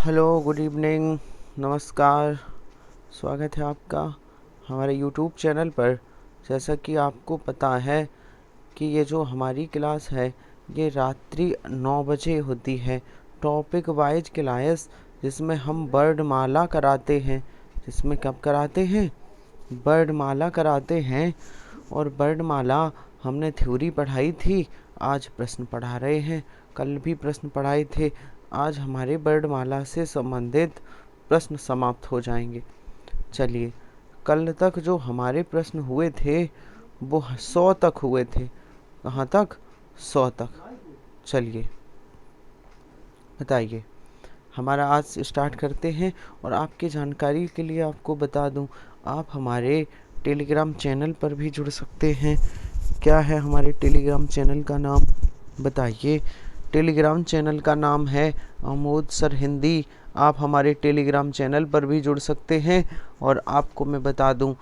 Hello, good evening, नमस्कार। स्वागत है आपका हमारे यूट्यूब चैनल पर। जैसा कि आपको पता है कि ये जो हमारी क्लास है ये रात्रि 9 बजे होती है, टॉपिक वाइज क्लास, जिसमें हम वर्णमाला कराते हैं। जिसमें कब कराते हैं? वर्णमाला कराते हैं। और वर्णमाला हमने थ्योरी पढ़ाई थी, आज प्रश्न पढ़ा रहे हैं। कल भी प्रश्न पढ़ाए थे, आज हमारे वर्णमाला से संबंधित प्रश्न समाप्त हो जाएंगे। चलिए, कल तक जो हमारे प्रश्न हुए थे वो 100 तक हुए थे। कहाँ तक? 100 तक। चलिए बताइए, हमारा आज स्टार्ट करते हैं। और आपकी जानकारी के लिए आपको बता दूं, आप हमारे टेलीग्राम चैनल पर भी जुड़ सकते हैं। क्या है हमारे टेलीग्राम चैनल का नाम? बताइए। टेलीग्राम चैनल का नाम है अमोद सर हिंदी। आप हमारे टेलीग्राम चैनल पर भी जुड़ सकते हैं। और आपको मैं बता दूं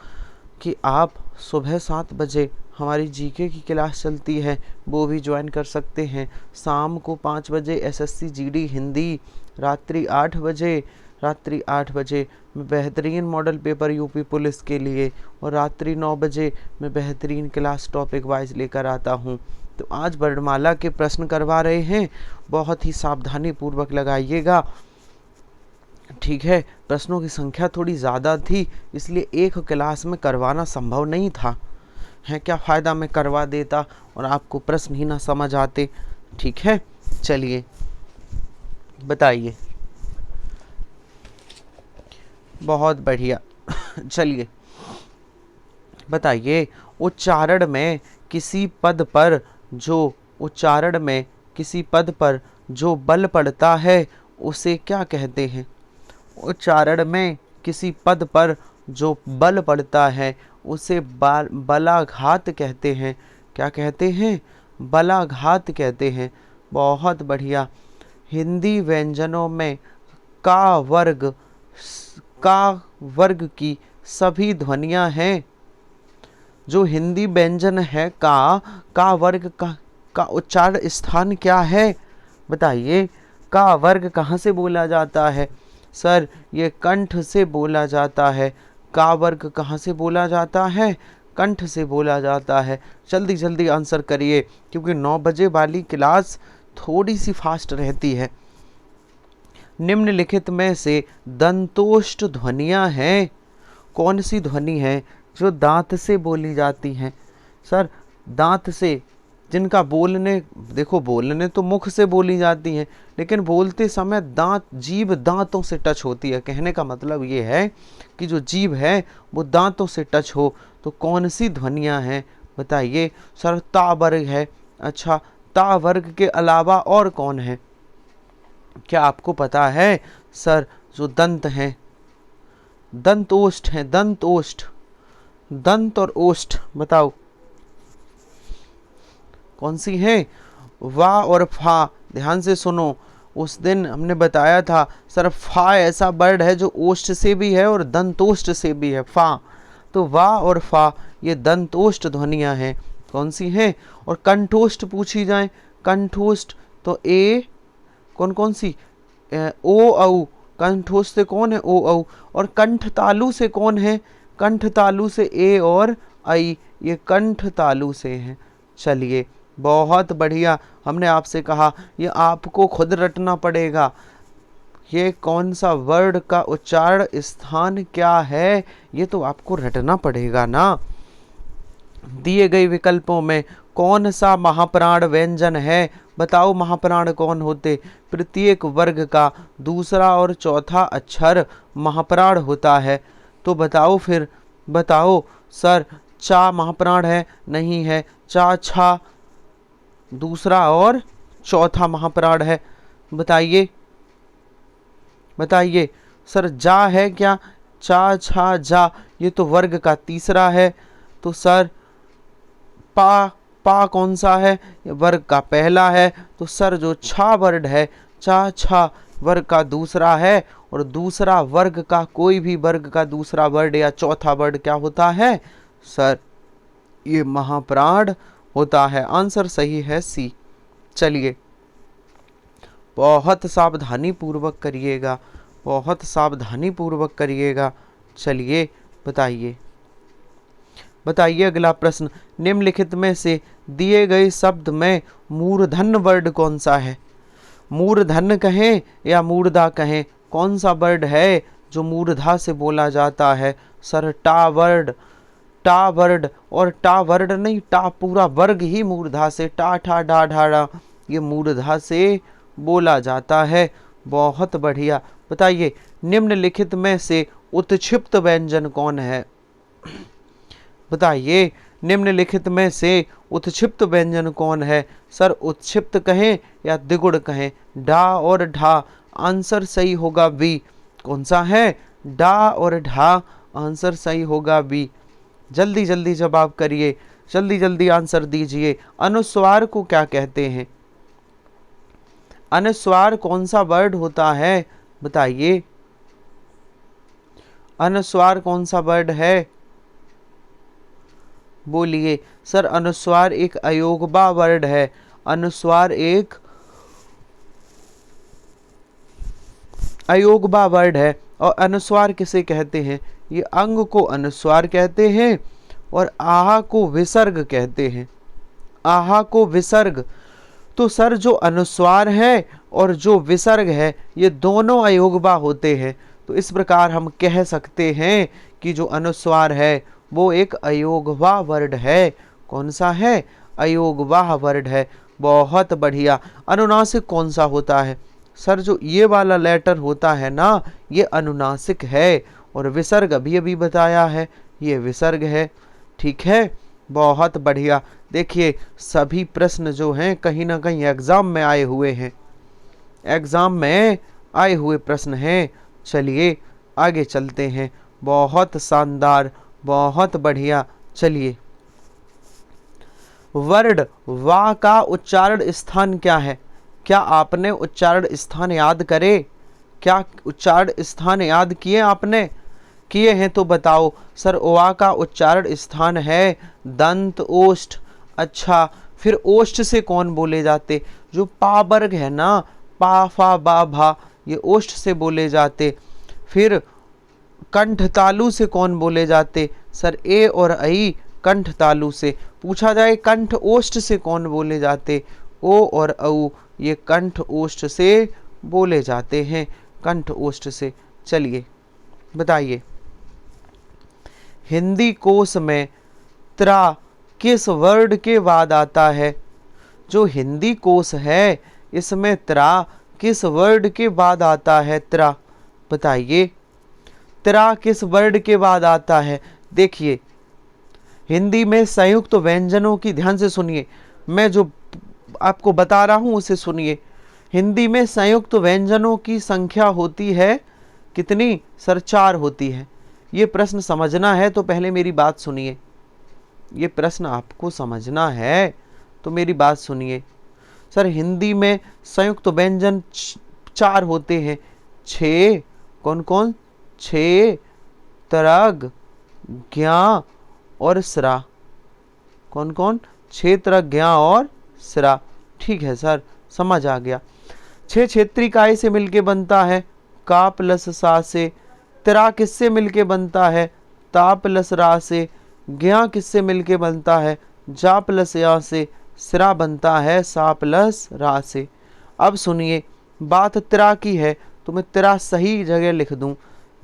कि आप सुबह 7 बजे हमारी जीके की क्लास चलती है, वो भी ज्वाइन कर सकते हैं। शाम को 5 बजे एसएससी जीडी हिंदी, रात्रि 8 बजे मैं बेहतरीन मॉडल पेपर यूपी पुलिस के लिए, और रात्रि 9 बजे मैं बेहतरीन क्लास टॉपिक वाइज लेकर आता हूँ। तो आज वर्णमाला के प्रश्न करवा रहे हैं, बहुत ही सावधानी पूर्वक लगाइएगा, ठीक है। प्रश्नों की संख्या थोड़ी ज़्यादा थी, इसलिए एक क्लास में करवाना संभव नहीं था। है क्या फ़ायदा मैं करवा देता और आपको प्रश्न ही ना समझ आते, ठीक है। चलिए बताइए। बहुत बढ़िया। चलिए बताइए, उच्चारण में किसी पद पर जो बल पड़ता है उसे क्या कहते हैं? उच्चारण में किसी पद पर जो बल पड़ता है उसे बलाघात कहते हैं। क्या कहते हैं? बलाघात कहते हैं। बहुत बढ़िया। हिंदी व्यंजनों में का वर्ग की सभी ध्वनियां हैं। जो हिंदी व्यंजन है का वर्ग का उच्चारण स्थान क्या है? बताइए। का वर्ग कहाँ से बोला जाता है? सर, ये कंठ से बोला जाता है। का वर्ग कहाँ से बोला जाता है? कंठ से बोला जाता है। जल्दी जल्दी आंसर करिए, क्योंकि 9 बजे वाली क्लास थोड़ी सी फास्ट रहती है। निम्नलिखित में से दंतोष्ठ ध्वनियां हैं। कौन सी ध्वनि है जो दांत से बोली जाती हैं? सर, दांत से, जिनका बोलने तो मुख से बोली जाती हैं, लेकिन बोलते समय जीभ दांतों से टच होती है। कहने का मतलब ये है कि जो जीभ है वो दांतों से टच हो। तो कौन सी ध्वनियां हैं? बताइए। सर, ता वर्ग है। अच्छा, ता वर्ग के अलावा और कौन है? क्या आपको पता है? सर, जो दंत हैं, दंतोष्ठ हैं, दंतोष्ठ। दंत और ओष्ठ, बताओ कौन सी है? वा और फा। ध्यान से सुनो, उस दिन हमने बताया था सर, फा ऐसा वर्ड है जो ओष्ठ से भी है और दंतोष्ठ से भी है, फा। तो वा और फा ये दंतोष्ठ ध्वनियां हैं। कौन सी हैं? और कंठोष्ठ पूछी जाए, कंठोष्ठ तो ए, कौन कौन सी? ओ औ। कंठोष्ठ से कौन है? ओ औ। और कंठ तालु से कौन है? कंठ तालु से ए और आई, ये कंठ तालु से हैं। चलिए, बहुत बढ़िया। हमने आपसे कहा ये आपको खुद रटना पड़ेगा। ये कौन सा वर्ड का उच्चारण स्थान क्या है, ये तो आपको रटना पड़ेगा ना। दिए गए विकल्पों में कौन सा महाप्राण व्यंजन है? बताओ, महाप्राण कौन होते? प्रत्येक वर्ग का दूसरा और चौथा अक्षर महाप्राण होता है। तो बताओ फिर, बताओ। सर, चा महाप्राण है? नहीं है। चा छा दूसरा और चौथा महाप्राण है। बताइए, बताइए। सर, जा है क्या? चा छा जा, ये तो वर्ग का तीसरा है। तो सर, पा, पा कौन सा है? वर्ग का पहला है। तो सर, जो छा वर्ड है, चा छा वर्ग का दूसरा है। और दूसरा वर्ग का, कोई भी वर्ग का दूसरा वर्ड या चौथा वर्ड क्या होता है? सर, ये महाप्राण होता है। आंसर सही है सी। चलिए, बहुत सावधानी पूर्वक करिएगा, बहुत सावधानी पूर्वक करिएगा। चलिए बताइए, बताइए अगला प्रश्न, निम्नलिखित में से दिए गए शब्द में मूर्धन्य वर्ड कौन सा है? मूर्धन्य कहें या मूर्धा कहें, कौन सा वर्ड है जो मूर्धा से बोला जाता है? सर टा वर्ड, टा वर्ड, और टा वर्ड नहीं, टा पूरा वर्ग ही मूर्धा से, टा ठा डा ढा डा, ये मूर्धा से बोला जाता है। बहुत बढ़िया। बताइए निम्नलिखित में से उत्क्षिप्त व्यंजन कौन है? बताइए निम्नलिखित में से उत्क्षिप्त व्यंजन कौन है? सर उत्क्षिप्त कहें या द्विगुण कहें? डा और ढा, आंसर सही होगा बी। कौन सा है? डा और ढा, आंसर सही होगा बी। जल्दी जल्दी जवाब करिए, जल्दी जल्दी आंसर दीजिए। अनुस्वार को क्या कहते हैं? अनुस्वार कौन सा वर्ड होता है? बताइए अनुस्वार कौन सा वर्ड है? बोलिए। सर अनुस्वार एक अयोगबा वर्ड है। अनुस्वार एक अयोगबा वर्ड है। और अनुस्वार किसे कहते हैं? ये अंग को अनुस्वार कहते हैं और आहा को विसर्ग कहते हैं। आहा को विसर्ग। तो सर जो अनुस्वार है और जो विसर्ग है ये दोनों अयोगबा होते हैं। तो इस प्रकार हम कह सकते हैं कि जो अनुस्वार है वो एक अयोगवा वर्ड है। कौन सा है? अयोगवा वर्ड है। बहुत बढ़िया। अनुनासिक कौन सा होता है? सर जो ये वाला लेटर होता है ना, ये अनुनासिक है। और विसर्ग अभी अभी बताया है, ये विसर्ग है। ठीक है, बहुत बढ़िया। देखिए सभी प्रश्न जो हैं कहीं ना कहीं एग्जाम में आए हुए हैं, एग्जाम में आए हुए प्रश्न हैं। चलिए आगे चलते हैं। बहुत शानदार, बहुत बढ़िया। चलिए, वर्ड वा का उच्चारण स्थान क्या है? क्या आपने उच्चारण स्थान याद करे? क्या उच्चारण स्थान याद किए आपने? किए हैं तो बताओ। सर वा का उच्चारण स्थान है दंत ओष्ठ। अच्छा, फिर ओष्ठ से कौन बोले जाते? जो पा वर्ग है ना, पा फा बा भा, ये ओष्ठ से बोले जाते। फिर कंठ तालु से कौन बोले जाते? सर ए और आई कंठ तालु से। पूछा जाए कंठ ओष्ठ से कौन बोले जाते? ओ और औ, ये कंठ ओष्ठ से बोले जाते हैं, कंठ ओष्ठ से। चलिए बताइए, हिंदी कोश में त्रा किस वर्ड के बाद आता है? जो हिंदी कोश है इसमें त्रा किस वर्ड के बाद आता है? त्रा, बताइए त्रा किस वर्ड के बाद आता है? देखिए हिंदी में संयुक्त व्यंजनों की, ध्यान से सुनिए, मैं जो आपको बता रहा हूं उसे सुनिए। हिंदी में संयुक्त व्यंजनों की संख्या होती है कितनी? सर 4 होती है। ये प्रश्न समझना है तो पहले मेरी बात सुनिए। ये प्रश्न आपको समझना है तो मेरी बात सुनिए। सर हिंदी में संयुक्त व्यंजन 4 होते हैं। 6, कौन कौन? 6, तरग, ज्ञा और स्रा। कौन कौन? 6, तरग, ज्ञा और स्रा। ठीक है सर, समझ आ गया। 6 क्षेत्रीय काय से मिलके बनता है? का प्लस सा से। त्रा किससे मिलके बनता है? ता प्लस रा से। ज्ञा किससे मिलके बनता है? जा प्लस या से। स्रा बनता है सा प्लस रा से। अब सुनिए, बात त्रा की है तो मैं त्रा सही जगह लिख दूं,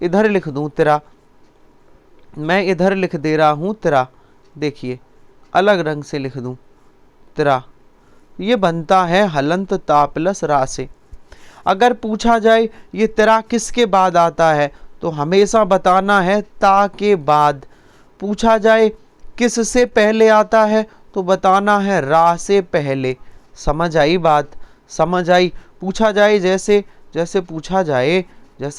इधर लिख दूं त्रा। मैं इधर लिख दे रहा हूं त्रा। देखिए अलग रंग से लिख दूं त्रा। ये बनता है हलंत ता प्लस रा से। अगर पूछा जाए ये त्रा किसके बाद आता है तो हमेशा बताना है ता के बाद। पूछा जाए किस से पहले आता है तो बताना है रा से पहले। समझ आई बात? समझ आई? पूछा जाए जैसे जैसे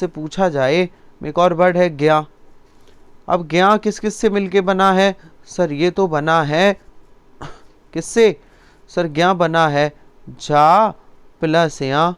पूछा जाए एक और वर्ड है ज्ञा। अब ज्ञा किस किस से मिलके बना है? सर ये तो बना है किससे? सर ज्ञा बना है जा प्लस या।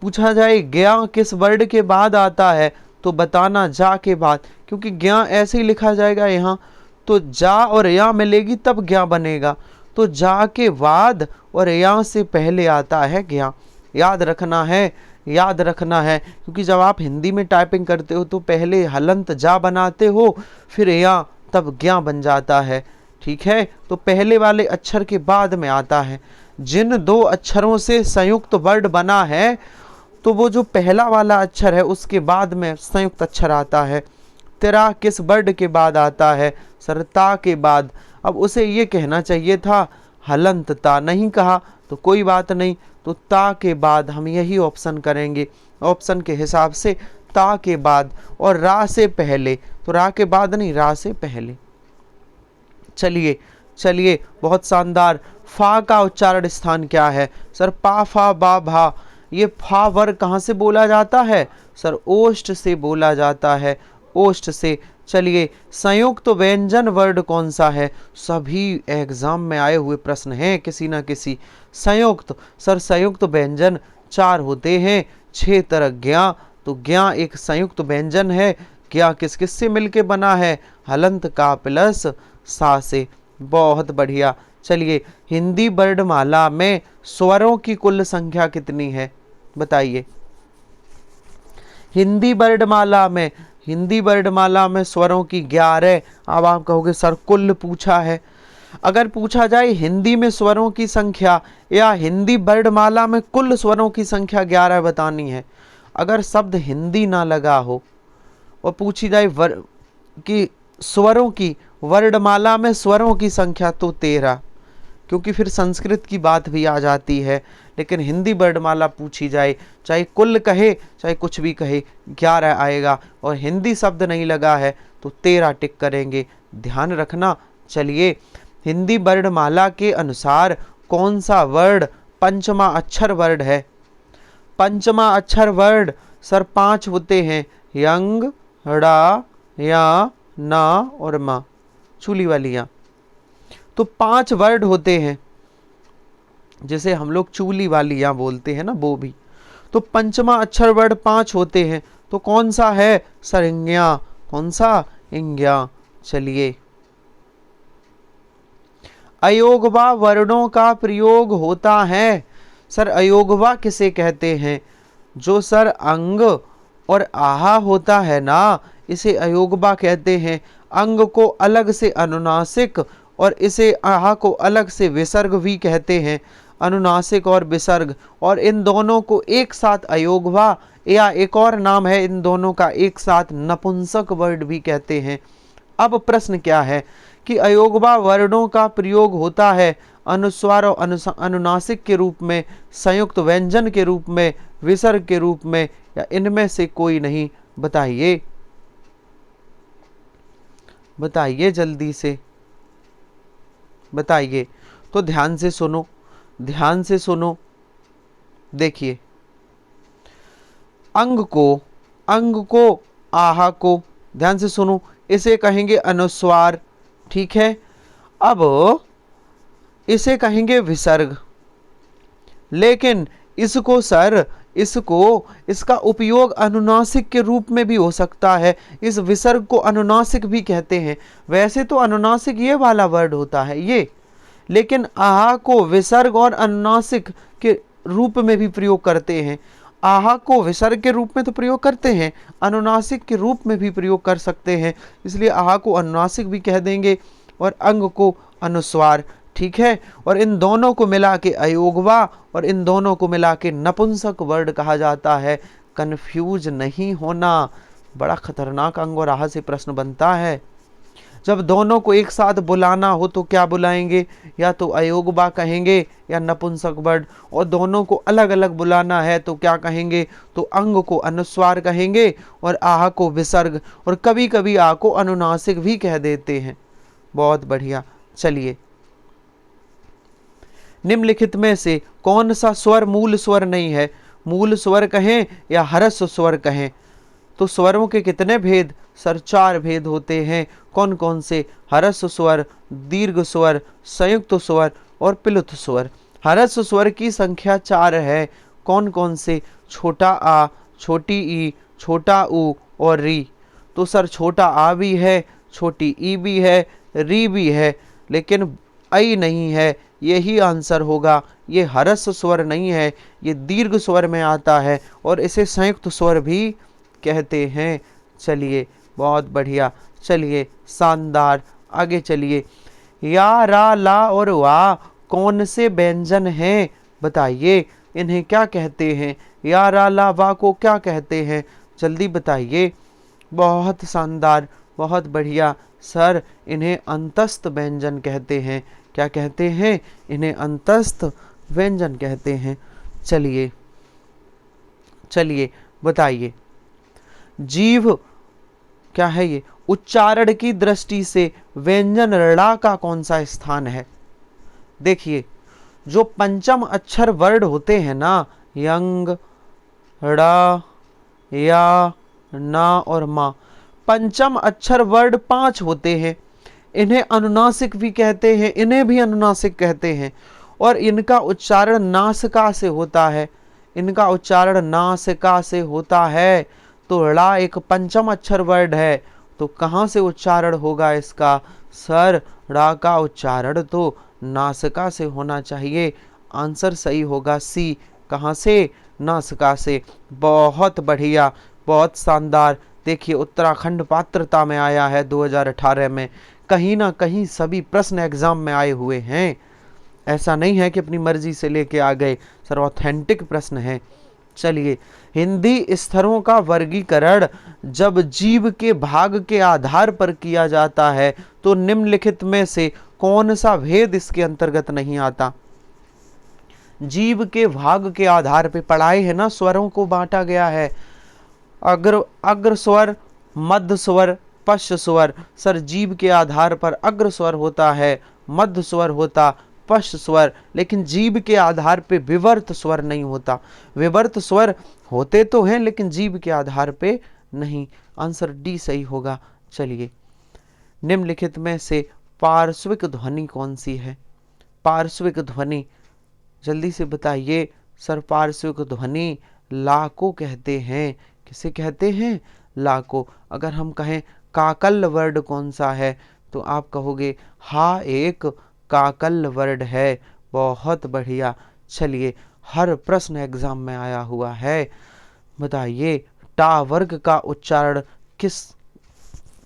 पूछा जाए ज्ञा किस वर्ड के बाद आता है तो बताना जा के बाद, क्योंकि ज्ञा ऐसे ही लिखा जाएगा यहाँ, तो जा और या मिलेगी तब ज्ञा बनेगा। तो जा के बाद और या से पहले आता है ज्ञा। याद रखना है, याद रखना है। क्योंकि जब आप हिंदी में टाइपिंग करते हो तो पहले हलंत जा बनाते हो, फिर या तब ज्ञा बन जाता है। ठीक है, तो पहले वाले अक्षर के बाद में आता है। जिन दो अक्षरों से संयुक्त वर्ड बना है, तो वो जो पहला वाला अक्षर है उसके बाद में संयुक्त अक्षर आता है। तेरा किस वर्ड के बाद आता है? सर ता के बाद। अब उसे ये कहना चाहिए था हलंत ता, नहीं कहा तो कोई बात नहीं, तो ता के बाद हम यही ऑप्शन करेंगे। ऑप्शन के हिसाब से ता के बाद और रा से पहले, तो रा के बाद नहीं, रा से पहले। चलिए चलिए, बहुत शानदार। फा का उच्चारण स्थान क्या है? सर पा फा बा भा। ये फा वर्ग कहाँ से बोला जाता है? सर ओष्ठ से बोला जाता है, ओष्ठ से। चलिए, संयुक्त व्यंजन वर्ड कौन सा है? सभी एग्जाम में आए हुए प्रश्न हैं किसी ना किसी। संयुक्त, सर संयुक्त व्यंजन 4 होते हैं, 6 तरह ज्ञा, तो ज्ञा एक संयुक्त व्यंजन है। ज्ञा किस किस से मिलके बना है? हलंत का प्लस सा से। बहुत बढ़िया। चलिए, हिंदी वर्णमाला में स्वरों की कुल संख्या कितनी है? बताइए। हिंदी वर्णमाला में स्वरों की 11। अब आप कहोगे सर कुल पूछा है। अगर पूछा जाए हिंदी में स्वरों की संख्या या हिंदी वर्णमाला में कुल स्वरों की संख्या 11 बतानी है, अगर शब्द हिंदी ना लगा हो और पूछी जाए कि स्वरों की, वर्णमाला में स्वरों की संख्या, तो 13, क्योंकि फिर संस्कृत की बात भी आ जाती है। लेकिन हिंदी वर्णमाला पूछी जाए, चाहे कुल कहे चाहे कुछ भी कहे, 11 आएगा। और हिंदी शब्द नहीं लगा है तो 13 टिक करेंगे, ध्यान रखना। चलिए, हिंदी वर्णमाला के अनुसार कौन सा वर्ड पंचमा अक्षर वर्ड है? पंचमा अक्षर वर्ड सर 5 होते हैं, यंग, ड़ा, या, ना और मा, चूली वाली या। तो 5 वर्ड होते हैं, जैसे हम लोग चूली वाली या बोलते हैं ना, वो भी। तो पंचमा अक्षर वर्ड 5 होते हैं, तो कौन सा है? सर इंग्या। कौन सा? इंग्या। चलिए, अयोगवा वर्णों का प्रयोग होता है। सर अयोगवा किसे कहते हैं? जो सर अंग और आहा होता है ना, इसे अयोगवा कहते हैं। अंग को अलग से अनुनासिक और इसे आहा को अलग से विसर्ग भी कहते हैं, अनुनासिक और विसर्ग। और इन दोनों को एक साथ अयोगवा, या एक और नाम है इन दोनों का एक साथ नपुंसक वर्ड भी कहते हैं। अब प्रश्न क्या है कि अयोगवा वर्णों का प्रयोग होता है अनुस्वार और अनुनासिक के रूप में, संयुक्त व्यंजन के रूप में, विसर्ग के रूप में, या इनमें से कोई नहीं? बताइए बताइए, जल्दी से बताइए। तो ध्यान से सुनो, ध्यान से सुनो। देखिए, अंग को आहा को, ध्यान से सुनो, इसे कहेंगे अनुस्वार। ठीक है, अब इसे कहेंगे विसर्ग। लेकिन इसको सर, इसका उपयोग अनुनासिक के रूप में भी हो सकता है। इस विसर्ग को अनुनासिक भी कहते हैं। वैसे तो अनुनासिक ये वाला वर्ड होता है ये, लेकिन आहा को विसर्ग और अनुनासिक के रूप में भी प्रयोग करते हैं। आहा को विसर्ग के रूप में तो प्रयोग करते हैं, अनुनासिक के रूप में भी प्रयोग कर सकते हैं, इसलिए आहा को अनुनासिक भी कह देंगे और अंग को अनुस्वार। ठीक है, और इन दोनों को मिला के अयोगवा और इन दोनों को मिला के नपुंसक वर्ड कहा जाता है। कंफ्यूज नहीं होना, बड़ा खतरनाक अंग और आहा से प्रश्न बनता है। जब दोनों को एक साथ बुलाना हो तो क्या बुलाएंगे? या तो अयोगवा कहेंगे या नपुंसक वर्ड। और दोनों को अलग अलग बुलाना है तो क्या कहेंगे? तो अंग को अनुस्वार कहेंगे और आह को विसर्ग, और कभी कभी आह को अनुनासिक भी कह देते हैं। बहुत बढ़िया। चलिए, निम्नलिखित में से कौन सा स्वर मूल स्वर नहीं है? मूल स्वर कहें या हरस स्वर कहें? तो स्वरों के कितने भेद? सर 4 भेद होते हैं। कौन कौन से? हरस स्वर, दीर्घ स्वर, संयुक्त स्वर और प्लुत स्वर। हरस स्वर की संख्या 4 है। कौन कौन से? छोटा आ, छोटी ई, छोटा ऊ और री। तो सर छोटा आ भी है, छोटी ई भी है, री भी है, लेकिन आई नहीं है। यही आंसर होगा, ये हरस स्वर नहीं है, ये दीर्घ स्वर में आता है और इसे संयुक्त स्वर भी कहते हैं। चलिए बहुत बढ़िया, चलिए शानदार, आगे चलिए। या, रा, ला और वा कौन से व्यंजन हैं, बताइए इन्हें क्या कहते हैं। या, रा, ला, वा को क्या कहते हैं, जल्दी बताइए। बहुत शानदार, बहुत बढ़िया सर, इन्हें अंतस्थ व्यंजन कहते हैं। क्या कहते हैं, इन्हें अंतस्थ व्यंजन कहते हैं। चलिए चलिए बताइए। जीव क्या है ये, उच्चारण की दृष्टि से व्यंजन ड़ा का कौन सा स्थान है। देखिए जो पंचम अक्षर वर्ड होते हैं ना, यंग, ड़ा, या, ना और मा, पंचम अक्षर वर्ड 5 होते हैं। इन्हें अनुनासिक भी कहते हैं, इन्हें भी अनुनासिक कहते हैं और इनका उच्चारण नासिका से होता है, इनका उच्चारण नासिका से होता है। तो ड़ा एक पंचम अक्षर वर्ड है, तो कहाँ से उच्चारण होगा इसका, सर ड़ा का उच्चारण तो नासिका से होना चाहिए। आंसर सही होगा सी, कहाँ से, नासिका से। बहुत बढ़िया, बहुत शानदार। देखिए उत्तराखंड पात्रता में आया है 2018 में, कहीं ना कहीं सभी प्रश्न एग्जाम में आए हुए हैं, ऐसा नहीं है कि अपनी मर्जी से लेके आ गए, सर ऑथेंटिक प्रश्न है। चलिए, हिंदी स्तरों का वर्गीकरण जब जीव के भाग के आधार पर किया जाता है तो निम्नलिखित में से कौन सा भेद इसके अंतर्गत नहीं आता। जीव के भाग के आधार पे पढ़ाए है ना, स्वरों को बांटा गया है, अग्र स्वर, मध्य स्वर, पश्च स्वर। सर जीव के आधार पर अग्र स्वर होता है, मध्य स्वर होता, पश्च स्वर, लेकिन जीव के आधार पे विवर्त स्वर नहीं होता। विवर्त स्वर होते तो हैं लेकिन जीव के आधार पे नहीं। आंसर डी सही होगा। चलिए, निम्नलिखित में से पार्श्विक ध्वनि कौन सी है। पार्श्विक ध्वनि जल्दी से बताइए। सर पार्श्विक ध्वनि ला को कहते हैं। किसे कहते हैं, ला को। अगर हम कहें काकल वर्ड कौन सा है तो आप कहोगे हा एक काकल वर्ड है। बहुत बढ़िया। चलिए, हर प्रश्न एग्जाम में आया हुआ है। बताइए टा वर्ग का उच्चारण किस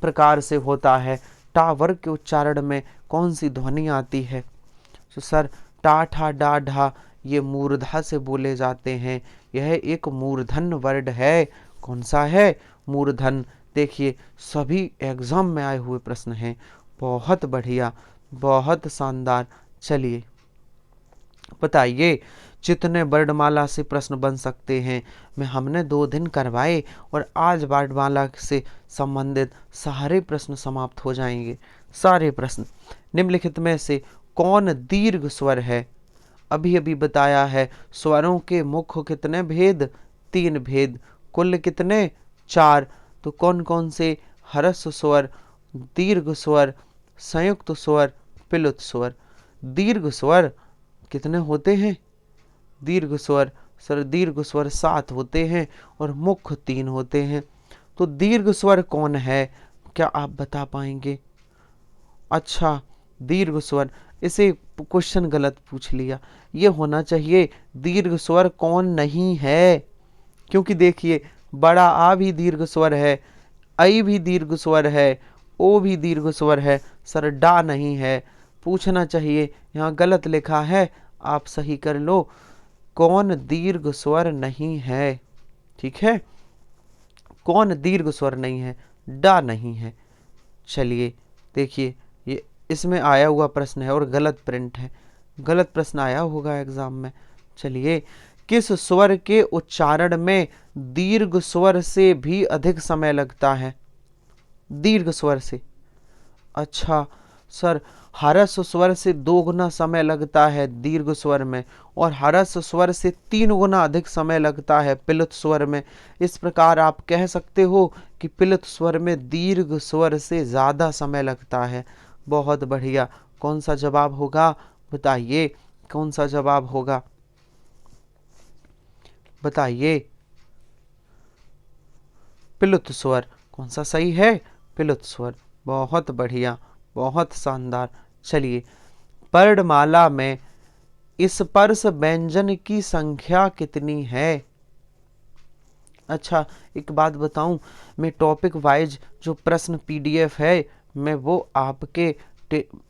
प्रकार से होता है। टा वर्ग के उच्चारण में कौन सी ध्वनि आती है। तो सर टा, ठा, डा, ढा ये मूर्धा से बोले जाते हैं। यह एक मूर्धन वर्ड है। कौन सा है, मूर्धन। देखिए सभी एग्जाम में आए हुए प्रश्न हैं। बहुत बढ़िया, बहुत शानदार। चलिए बताइए जितने वर्णमाला से प्रश्न बन सकते हैं मैं हमने 2 दिन करवाए और आज वर्णमाला से संबंधित सारे प्रश्न समाप्त हो जाएंगे। सारे प्रश्न। निम्नलिखित में से कौन दीर्घ स्वर है। अभी अभी बताया है स्वरों के मुख्य कितने भेद, 3 भेद, कुल कितने, 4। तो कौन कौन से, हरस स्वर, दीर्घ स्वर, संयुक्त स्वर, पिलुत स्वर। दीर्घ स्वर कितने होते हैं, दीर्घ स्वर, सर दीर्घ स्वर 7 होते हैं और मुख्य 3 होते हैं। तो दीर्घ स्वर कौन है, क्या आप बता पाएंगे। अच्छा दीर्घ स्वर, इसे क्वेश्चन गलत पूछ लिया, ये होना चाहिए दीर्घ स्वर कौन नहीं है। क्योंकि देखिए बड़ा आ भी दीर्घ स्वर है, आई भी दीर्घ स्वर है, ओ भी दीर्घ स्वर है, सर डा नहीं है। पूछना चाहिए, यहाँ गलत लिखा है, आप सही कर लो। कौन दीर्घ स्वर नहीं है, ठीक है, कौन दीर्घ स्वर नहीं है, डा नहीं है। चलिए देखिए ये इसमें आया हुआ प्रश्न है और गलत प्रिंट है, गलत प्रश्न आया होगा एग्जाम में। चलिए, किस स्वर के उच्चारण में दीर्घ स्वर से भी अधिक समय लगता है, दीर्घ स्वर से। अच्छा सर हरस स्वर से 2 गुना समय लगता है दीर्घ स्वर में और हरस स्वर से 3 गुना अधिक समय लगता है पिलुत स्वर में। इस प्रकार आप कह सकते हो कि पिलुत स्वर में दीर्घ स्वर से ज्यादा समय लगता है। बहुत बढ़िया। कौन सा जवाब होगा, बताइए कौन सा जवाब होगा, बताइए। पिलुत स्वर कौन सा सही है, पिलुत स्वर। बहुत बढ़िया, बहुत शानदार। चलिए, वर्णमाला में स्पर्श व्यंजन की संख्या कितनी है? अच्छा, एक बात बताऊं, मैं टॉपिक वाइज जो प्रश्न पीडीएफ है मैं वो आपके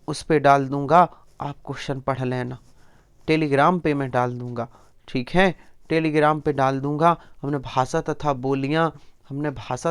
उस पे डाल दूंगा, आप क्वेश्चन पढ़ लेना। टेलीग्राम पे मैं डाल दूंगा, ठीक है, टेलीग्राम पे डाल दूंगा। हमने भाषा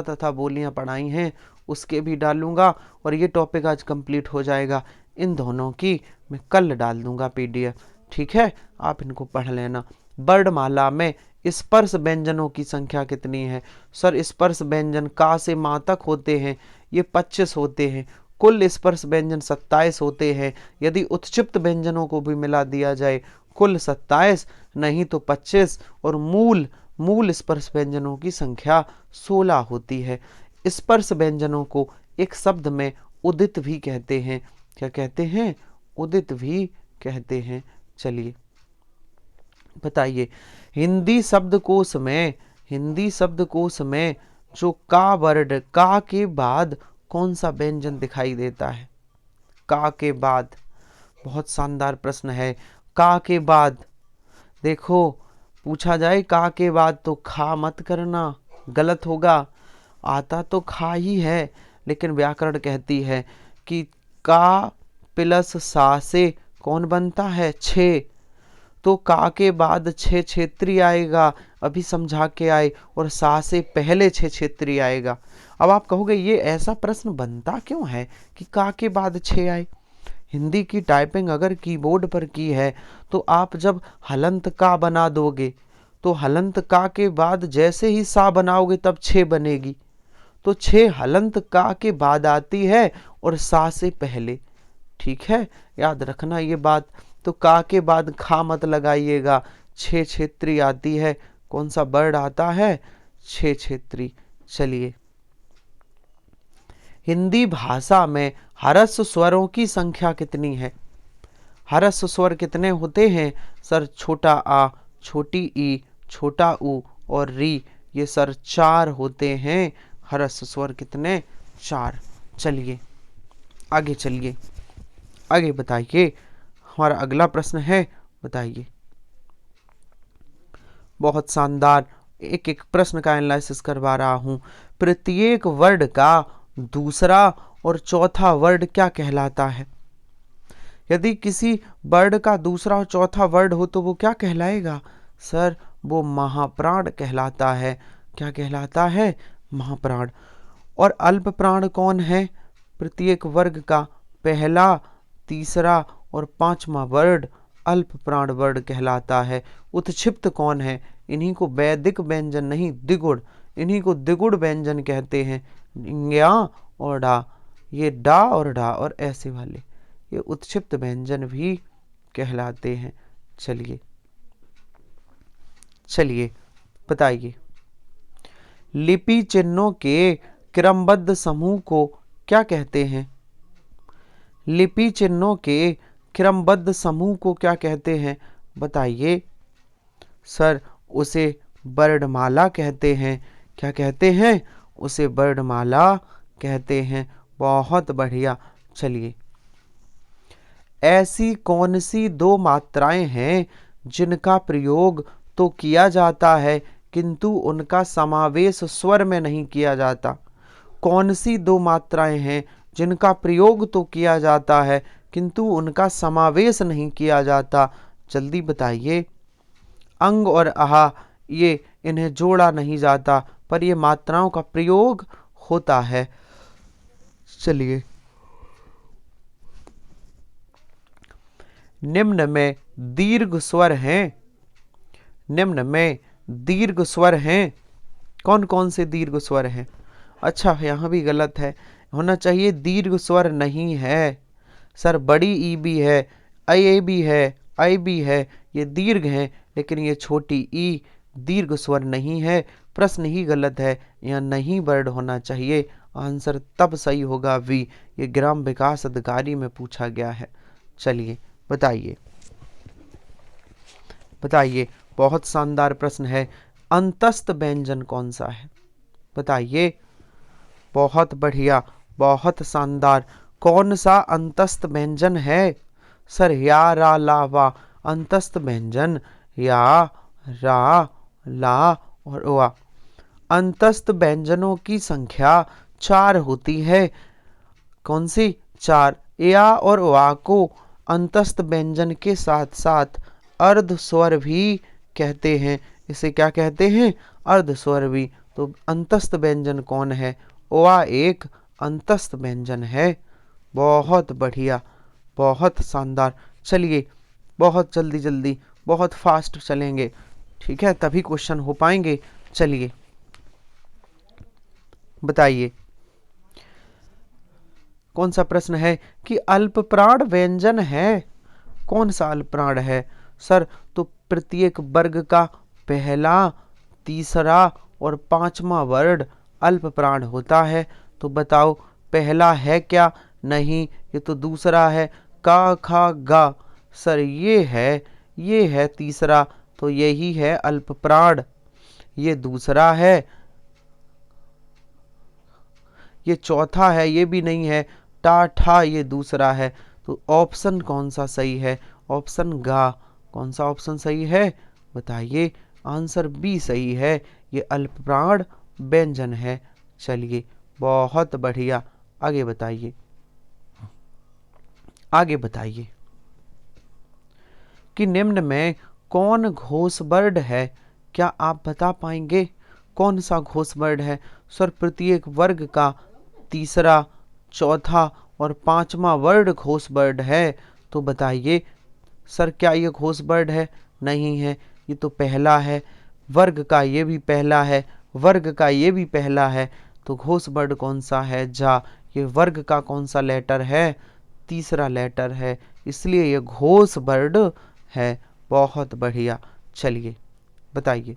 तथा बोलियां पढ़ाई हैं, उसके भी डालूंगा, और ये टॉपिक आज कंप्लीट हो जाएगा। इन दोनों की मैं कल डाल दूंगा पीडीएफ, ठीक है, आप इनको पढ़ लेना। वर्णमाला में स्पर्श व्यंजनों की संख्या कितनी है? सर, स्पर्श व्यंजन का से माँ तक होते हैं, ये 25 होते हैं। कुल स्पर्श व्यंजन 27 होते हैं। यदि उत्क्षिप्त व्यंजनों को भी मिला दिया जाए, कुल 27 नहीं तो 25, और मूल स्पर्श व्यंजनों की संख्या 16 होती है। स्पर्श व्यंजनों को एक शब्द में उदित भी कहते हैं। क्या कहते हैं? उदित भी कहते हैं। चलिए बताइए, हिंदी शब्दकोश में जो का वर्ड, का के बाद कौन सा व्यंजन दिखाई देता है? का के बाद, बहुत शानदार प्रश्न है। का के बाद देखो, पूछा जाए का के बाद तो खा मत करना, गलत होगा। आता तो खा ही है, लेकिन व्याकरण कहती है कि का प्लस सा से कौन बनता है? छे। तो का के बाद छे क्षेत्री आएगा, अभी समझा के आए, और सा से पहले छे क्षेत्री आएगा। अब आप कहोगे ये ऐसा प्रश्न बनता क्यों है कि का के बाद छे आए? हिंदी की टाइपिंग अगर कीबोर्ड पर की है तो आप जब हलंत का बना दोगे तो हलंत का के बाद जैसे ही सा बनाओगे तब छे बनेगी, तो छे हलंत का के बाद आती है और सा से पहले, ठीक है, याद रखना ये बात। तो का के बाद खा मत लगाइएगा, छे क्षेत्री आती है। कौन सा वर्ड आता है? छे क्षेत्री। चलिए, हिंदी भाषा में ह्रस्व स्वरों की संख्या कितनी है? ह्रस्व स्वर कितने होते हैं? सर, छोटा आ, छोटी ई, छोटा ऊ और री, ये सर 4 होते हैं। ह्रस्व स्वर कितने? 4। चलिए आगे चलिए, आगे बताइए, हमारा अगला प्रश्न है, बताइए। बहुत शानदार, एक एक प्रश्न का एनालिसिस करवा रहा हूं। प्रत्येक वर्ड का दूसरा और चौथा वर्ड क्या कहलाता है? यदि किसी वर्ड का दूसरा और चौथा वर्ड हो तो वो क्या कहलाएगा? सर, वो महाप्राण कहलाता है। क्या कहलाता है? महाप्राण। और अल्प प्राण कौन है? प्रत्येक वर्ग का पहला, तीसरा और 5वां वर्ड अल्प प्राण वर्ड कहलाता है। उत्क्षिप्त कौन है? इन्हीं को वैदिक व्यंजन नहीं, द्विगुण, इन्हीं को द्विगुण व्यंजन कहते हैं। या और डा, ये डा और डा और ऐसे वाले, ये उत्क्षिप्त व्यंजन भी कहलाते हैं। चलिए बताइए, लिपि चिन्हों के क्रमबद्ध समूह को क्या कहते हैं? लिपि चिन्हों के क्रमबद्ध समूह को क्या कहते हैं? बताइए। सर, उसे वर्णमाला कहते हैं। क्या कहते हैं? उसे वर्णमाला कहते हैं। बहुत बढ़िया। चलिए, ऐसी कौन सी 2 मात्राएं हैं जिनका प्रयोग तो किया जाता है किंतु उनका समावेश स्वर में नहीं किया जाता? कौन सी 2 मात्राएं हैं जिनका प्रयोग तो किया जाता है किंतु उनका समावेश नहीं किया जाता? जल्दी बताइए। अंग और आहा, ये इन्हें जोड़ा नहीं जाता, पर ये मात्राओं का प्रयोग होता है। चलिए, निम्न में दीर्घ स्वर हैं, निम्न में दीर्घ स्वर हैं, कौन कौन से दीर्घ स्वर हैं? अच्छा, यहाँ भी गलत है, होना चाहिए दीर्घ स्वर नहीं है। सर, बड़ी ई भी है, ए भी है, आई भी है, ये दीर्घ हैं, लेकिन ये छोटी ई दीर्घ स्वर नहीं है। प्रश्न ही गलत है, यहाँ नहीं वर्ड होना चाहिए। आंसर तब सही होगा वी, ये ग्राम विकास अधिकारी में पूछा गया है। चलिए बताइए, बताइए, बहुत शानदार प्रश्न है। अंतस्थ व्यंजन कौन सा है? बताइए। बहुत बढ़िया, बहुत शानदार। कौन सा अंतस्थ व्यंजन है? सर, या, रा, ला, वा। अंतस्थ व्यंजन या, रा, ला और वा। अंतस्थ व्यंजनों की संख्या 4 होती है। कौन सी? 4। या और वा को अंतस्थ व्यंजन के साथ साथ अर्ध स्वर भी कहते हैं। इसे क्या कहते हैं? अर्ध स्वर भी। तो अंतस्थ व्यंजन कौन है? वा एक अंतस्थ व्यंजन है। बहुत बढ़िया, बहुत शानदार। चलिए बहुत जल्दी जल्दी, बहुत फास्ट चलेंगे, ठीक है, तभी क्वेश्चन हो पाएंगे। चलिए बताइए कौन सा प्रश्न है कि अल्पप्राण व्यंजन है? कौन सा अल्पप्राण है? सर तो प्रत्येक वर्ग का पहला, तीसरा और पांचवा वर्ण अल्पप्राण होता है। तो बताओ पहला है क्या? नहीं, ये तो दूसरा है, का, खा, गा। सर ये है तीसरा, तो यही है अल्पप्राण। ये दूसरा है, ये चौथा है, ये भी नहीं है, टा, ठा, ये दूसरा है। तो ऑप्शन कौन सा सही है? ऑप्शन गा। कौन सा ऑप्शन सही है बताइए? आंसर बी सही है, ये अल्पप्राण व्यंजन है। चलिए बहुत बढ़िया, आगे बताइए, आगे बताइए कि निम्न में कौन घोषवर्ण है? क्या आप बता पाएंगे कौन सा घोषवर्ण है? सर प्रत्येक वर्ग का तीसरा, चौथा और पांचवा वर्ण घोषवर्ण है। तो बताइए सर क्या ये घोषवर्ण है? नहीं है, ये तो पहला है। वर्ग का ये भी पहला है, वर्ग का ये भी पहला है। तो घोषवर्ण कौन सा है? जा। ये वर्ग का कौन सा लेटर है? तीसरा लेटर है, इसलिए ये घोषवर्ण है। बहुत बढ़िया। चलिए बताइए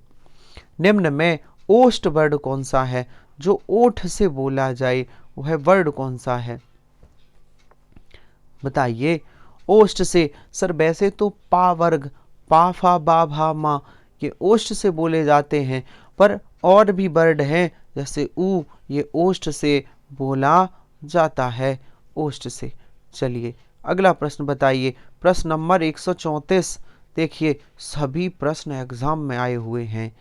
निम्न में ओष्ठ वर्ण कौन सा है? जो ओठ से बोला जाए वह वर्ण कौन सा है? बताइए ओष्ठ से। सर वैसे तो पा वर्ग, पा, फा, बा, भा, मा, ये ओष्ठ से बोले जाते हैं, पर और भी वर्ण हैं जैसे ऊ, ये ओष्ठ से बोला जाता है, ओष्ठ से। चलिए अगला प्रश्न बताइए, प्रश्न नंबर 134। देखिए सभी प्रश्न एग्जाम में आए हुए हैं,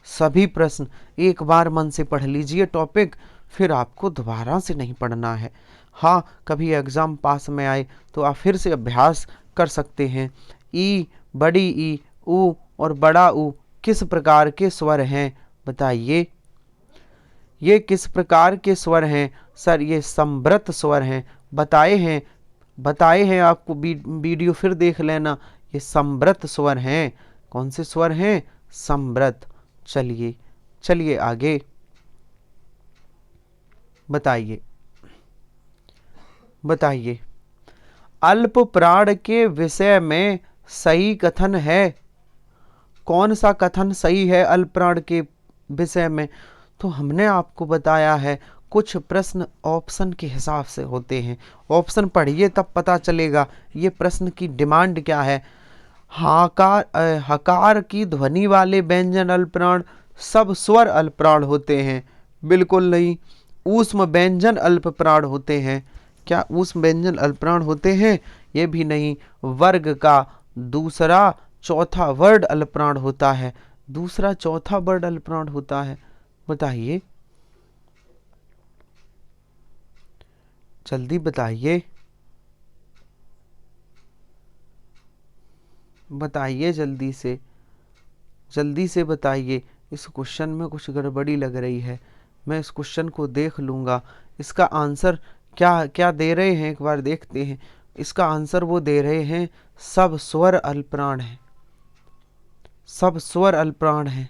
सभी प्रश्न। एक बार मन से पढ़ लीजिए टॉपिक, फिर आपको दोबारा से नहीं पढ़ना है। हाँ कभी एग्जाम पास में आए तो आप फिर से अभ्यास कर सकते हैं। ई, बड़ी ई, ऊ और बड़ा ऊ किस प्रकार के स्वर हैं? बताइए ये किस प्रकार के स्वर हैं? सर ये संवृत स्वर हैं। बताए हैं आपको, वीडियो फिर देख लेना। ये संवृत स्वर हैं। कौन से स्वर हैं? संवृत। चलिए चलिए आगे बताइए, बताइए अल्प प्राण के विषय में सही कथन है। कौन सा कथन सही है अल्प प्राण के विषय में? तो हमने आपको बताया है कुछ प्रश्न ऑप्शन के हिसाब से होते हैं। ऑप्शन पढ़िए तब पता चलेगा ये प्रश्न की डिमांड क्या है। हकार की ध्वनि वाले व्यंजन अल्पप्राण सब स्वर अल्पप्राण होते हैं? बिल्कुल नहीं। ऊष्म व्यंजन अल्पप्राण होते हैं? क्या ऊष्म व्यंजन अल्पप्राण होते हैं? ये भी नहीं। वर्ग का दूसरा, चौथा वर्ण अल्पप्राण होता है? दूसरा, चौथा वर्ण अल्पप्राण होता है? बताइए जल्दी बताइए, बताइए जल्दी से बताइए। इस क्वेश्चन में कुछ गड़बड़ी लग रही है, मैं इस क्वेश्चन को देख लूँगा। इसका आंसर क्या क्या दे रहे हैं एक बार देखते हैं। इसका आंसर वो दे रहे हैं सब स्वर अल्पप्राण है, सब स्वर अल्पप्राण है,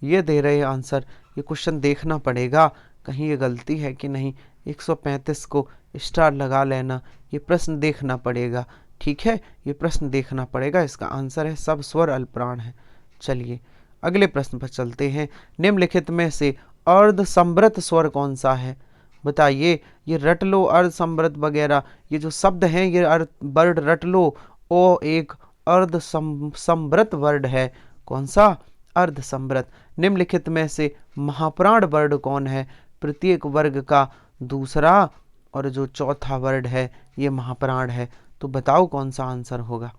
ये दे रहे हैं आंसर। ये क्वेश्चन देखना पड़ेगा कहीं ये गलती है कि नहीं। 135 को स्टार लगा लेना, ये प्रश्न देखना पड़ेगा, ठीक है, ये प्रश्न देखना पड़ेगा। इसका आंसर है सब स्वर अल्पप्राण है। चलिए अगले प्रश्न पर चलते हैं। निम्नलिखित में से अर्ध संवृत स्वर कौन सा है? बताइए ये रट लो, अर्ध संवृत वगैरह ये जो शब्द हैं ये वर्ड रट लो। ओ एक अर्ध संवृत वर्ड है। कौन सा? अर्ध संवृत। निम्नलिखित में से महाप्राण वर्ड कौन है? प्रत्येक वर्ग का दूसरा और जो चौथा वर्ड है ये महाप्राण है। तो बताओ कौन सा आंसर होगा?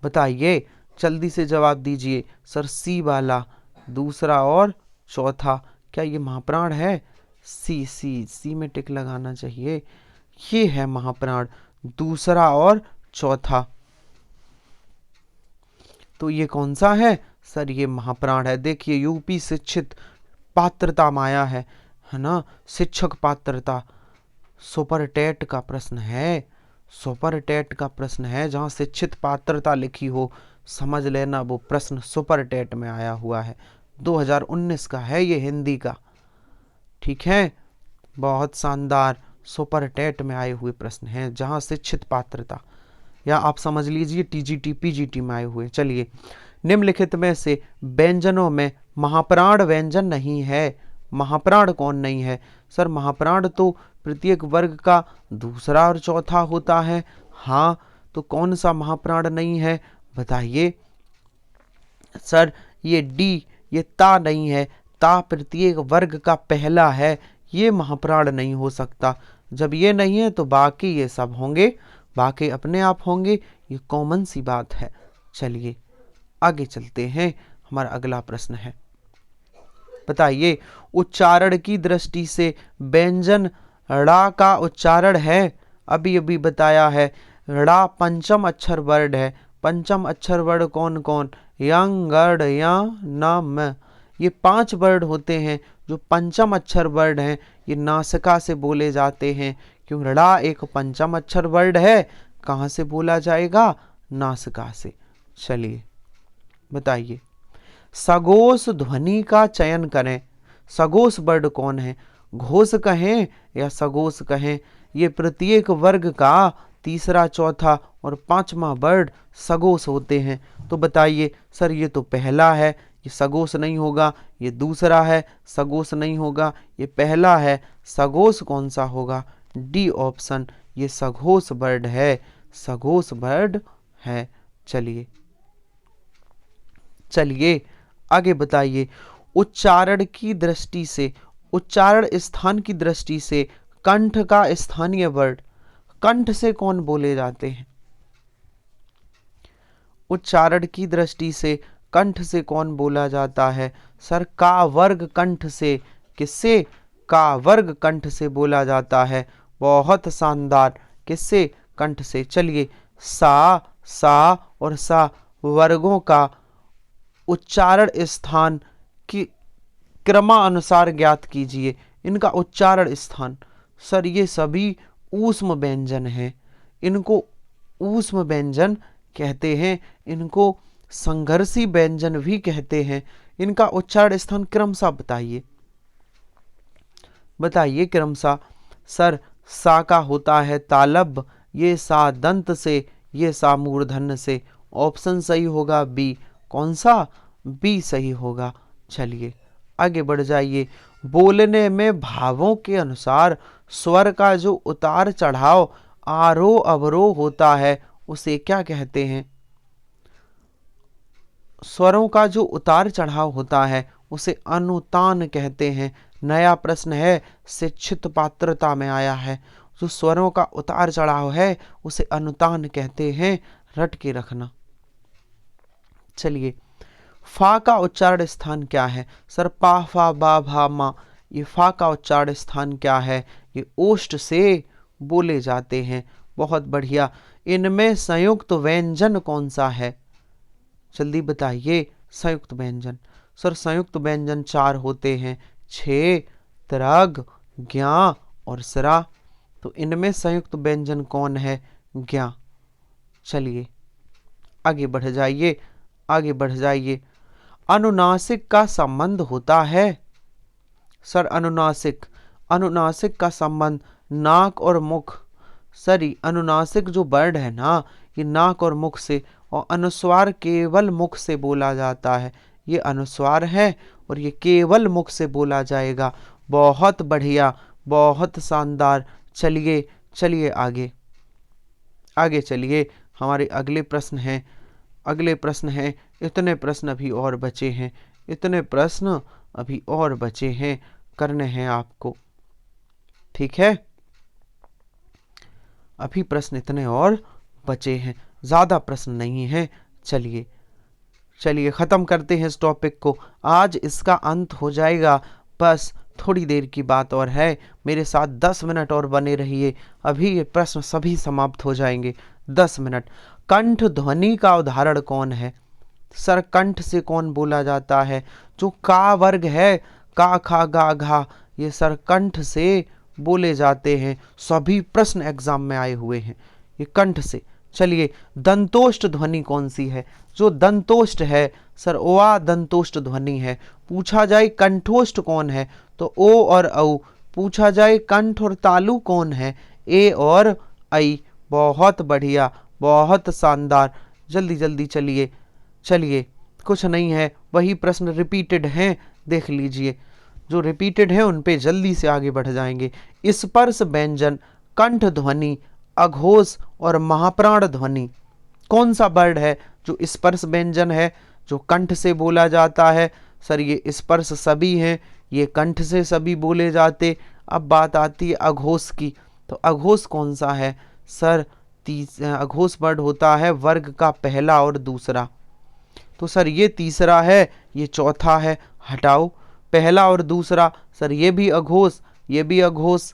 बताइए, जल्दी से जवाब दीजिए। सर सी वाला, दूसरा और चौथा, क्या ये महाप्राण है? सी सी सी में टिक लगाना चाहिए। ये है महाप्राण, दूसरा और चौथा। तो ये कौन सा है? सर ये महाप्राण है। देखिए, यूपी शिक्षित पात्रता माया है ना, शिक्षक पात्रता, सुपर टेट का प्रश्न है, सुपर टेट का प्रश्न है, जहां शिक्षित पात्रता लिखी हो, समझ लेना वो प्रश्न सुपर टेट में आया हुआ है। 2019 का है ये, हिंदी का। ठीक है, बहुत शानदार, सुपर टेट में आए हुए प्रश्न हैं, जहां शिक्षित पात्रता, या आप समझ लीजिए टीजीटी पीजीटी में आए हुए। चलिए, निम्नलिखित में से व्यंजनों में महाप्राण व्यंजन नहीं है। महाप्राण कौन नहीं है? सर महाप्राण तो प्रत्येक वर्ग का दूसरा और चौथा होता है। हाँ, तो कौन सा महाप्राण नहीं है बताइए। सर ये डी, ये ता नहीं है। ता प्रत्येक वर्ग का पहला है, ये महाप्राण नहीं हो सकता। जब ये नहीं है तो बाकी ये सब होंगे, बाकी अपने आप होंगे, ये कॉमन सी बात है। चलिए आगे चलते हैं, हमारा अगला प्रश्न है, बताइए उच्चारण की दृष्टि से व्यंजन ड़ा का उच्चारण है। अभी अभी बताया है, ड़ा पंचम अक्षर वर्ड है। पंचम अक्षर वर्ड कौन कौन? यंग, गढ़, या, न, म। ये 5 वर्ड होते हैं जो पंचम अक्षर वर्ड हैं, ये नासिका से बोले जाते हैं। क्यों? ड़ा एक पंचम अक्षर वर्ड है, कहाँ से बोला जाएगा? नासिका से। चलिए बताइए, सघोष ध्वनि का चयन करें। सघोष वर्ड कौन है? घोष कहें या सघोष कहें? ये प्रत्येक वर्ग का तीसरा, चौथा और पांचवा वर्ड सघोष होते हैं। तो बताइए सर, ये तो पहला है, ये सघोष नहीं होगा। ये दूसरा है, सघोष नहीं होगा। ये पहला है, सघोष कौन सा होगा? डी ऑप्शन, ये सघोष वर्ड है, सघोष वर्ड है। चलिए चलिए आगे बताइए, उच्चारण की दृष्टि से, उच्चारण स्थान की दृष्टि से कंठ का स्थानीय वर्ड, कंठ से कौन बोले जाते हैं? उच्चारण की दृष्टि से कंठ से कौन बोला जाता है? सर का वर्ग कंठ से। किससे? का वर्ग कंठ से बोला जाता है। बहुत शानदार, किससे? कंठ से। चलिए, सा, सा और सा वर्गों का उच्चारण स्थान की क्रमानुसार ज्ञात कीजिए। इनका उच्चारण स्थान, सर ये सभी ऊष्म व्यंजन हैं, इनको ऊष्म व्यंजन कहते हैं, इनको संघर्षी व्यंजन भी कहते हैं। इनका उच्चारण स्थान क्रमशः बताइए, बताइए क्रमशः। सर सा का होता है तालब, ये सा दंत से, ये सा मूर्धन्य से। ऑप्शन सही होगा बी। कौन सा? बी सही होगा। चलिए आगे बढ़ जाइए, बोलने में भावों के अनुसार स्वर का जो उतार चढ़ाव, आरोह अवरोह होता है, उसे क्या कहते हैं? स्वरों का जो उतार चढ़ाव होता है उसे अनुतान कहते हैं। नया प्रश्न है, शिक्षित पात्रता में आया है। जो स्वरों का उतार चढ़ाव है उसे अनुतान कहते हैं, रट के रखना। चलिए, फा का उच्चारण स्थान क्या है? सर पा, फा, बा, भा, मा, ये फा का उच्चारण स्थान क्या है? ये ओष्ठ से बोले जाते हैं। बहुत बढ़िया। इनमें संयुक्त व्यंजन कौन सा है? जल्दी बताइए, संयुक्त व्यंजन। सर संयुक्त व्यंजन 4 होते हैं, छे, त्रग, ज्ञा और सरा। तो इनमें संयुक्त व्यंजन कौन है? ज्ञा। चलिए आगे बढ़ जाइए, आगे बढ़ जाइए। अनुनासिक का संबंध होता है। सर अनुनासिक, अनुनासिक का संबंध नाक और मुख। सर अनुनासिक जो वर्ड है ना, ये नाक और मुख से, और अनुस्वार केवल मुख से बोला जाता है। ये अनुस्वार है और ये केवल मुख से बोला जाएगा। बहुत बढ़िया, बहुत शानदार। चलिए चलिए आगे, आगे चलिए। हमारे अगले प्रश्न हैं, अगले प्रश्न हैं। इतने प्रश्न अभी और बचे हैं, इतने प्रश्न अभी और बचे हैं, करने हैं आपको। ठीक है, अभी प्रश्न इतने और बचे हैं, ज्यादा प्रश्न नहीं है, चलिए चलिए ख़त्म करते हैं इस टॉपिक को, आज इसका अंत हो जाएगा। बस थोड़ी देर की बात और है, मेरे साथ 10 मिनट और बने रहिए, अभी ये प्रश्न सभी समाप्त हो जाएंगे। 10 मिनट। कंठ ध्वनि का उदाहरण कौन है? सर कंठ से कौन बोला जाता है? जो का वर्ग है, का खा गा घा, ये सर कंठ से बोले जाते हैं। सभी प्रश्न एग्जाम में आए हुए हैं, ये कंठ से। चलिए दंतोष्ट ध्वनि कौन सी है? जो दंतोष्ट है सर ओआ दंतोष्ट ध्वनि है। पूछा जाए कंठोष्ट कौन है, तो ओ और औ। पूछा जाए कंठ और तालु कौन है, ए और आई। बहुत बढ़िया, बहुत शानदार। जल्दी जल्दी चलिए चलिए, कुछ नहीं है, वही प्रश्न रिपीटेड हैं, देख लीजिए। जो रिपीटेड है उन पे जल्दी से आगे बढ़ जाएंगे। स्पर्श व्यंजन, कंठ ध्वनि, अघोष और महाप्राण ध्वनि, कौन सा वर्ड है जो स्पर्श व्यंजन है, जो कंठ से बोला जाता है? सर ये स्पर्श सभी हैं, ये कंठ से सभी बोले जाते। अब बात आती है अघोष की, तो अघोष कौन सा है? सर अघोष वर्ड होता है वर्ग का पहला और दूसरा। तो सर ये तीसरा है, ये चौथा है, हटाओ। पहला और दूसरा, सर ये भी अघोष, ये भी अघोष।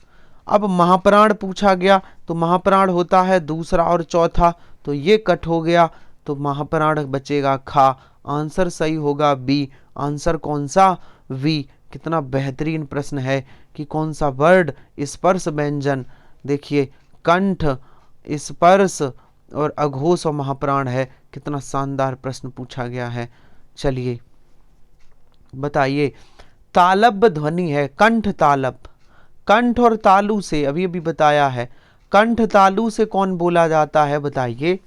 अब महाप्राण पूछा गया, तो महाप्राण होता है दूसरा और चौथा, तो ये कट हो गया, तो महाप्राण बचेगा खा। आंसर सही होगा बी। आंसर कौन सा? वी। कितना बेहतरीन प्रश्न है कि कौन सा वर्ड स्पर्श व्यंजन। देखिए कंठ, स्पर्श और अघोष और महाप्राण है। कितना शानदार प्रश्न पूछा गया है। चलिए बताइए, तालब ध्वनि है, कंठ तालब। कंठ और तालु से अभी अभी बताया है, कंठ तालु से कौन बोला जाता है? बताइए,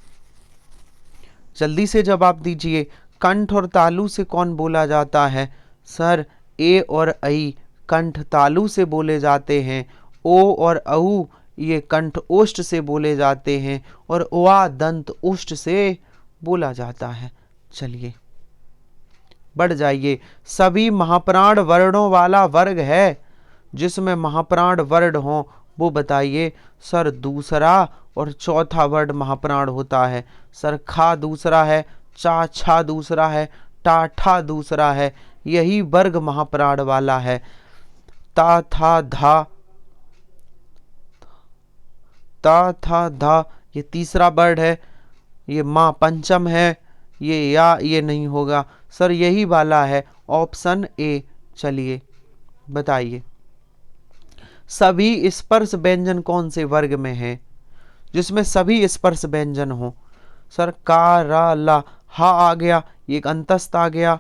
जल्दी से जवाब दीजिए। कंठ और तालु से कौन बोला जाता है? सर ए और आई कंठ तालु से बोले जाते हैं। ओ और औ ये कंठ ओष्ठ से बोले जाते हैं, और ओआ दंत ओष्ठ से बोला जाता है। चलिए बढ़ जाइए। सभी महाप्राण वर्णों वाला वर्ग है, जिसमें महाप्राण वर्ण हो वो बताइए। सर दूसरा और चौथा वर्ड महाप्राण होता है। सर खा दूसरा है, चा छा दूसरा है, टा ठा दूसरा है, यही वर्ग महाप्राण वाला है। ता था धा, ता था धा ये तीसरा वर्ड है, ये माँ पंचम है, ये या ये नहीं होगा। सर यही वाला है, ऑप्शन ए। चलिए बताइए, सभी स्पर्श व्यंजन कौन से वर्ग में है, जिसमें सभी स्पर्श व्यंजन हो? सर का रा ला, हा आ गया, एक अंतस्थ आ गया।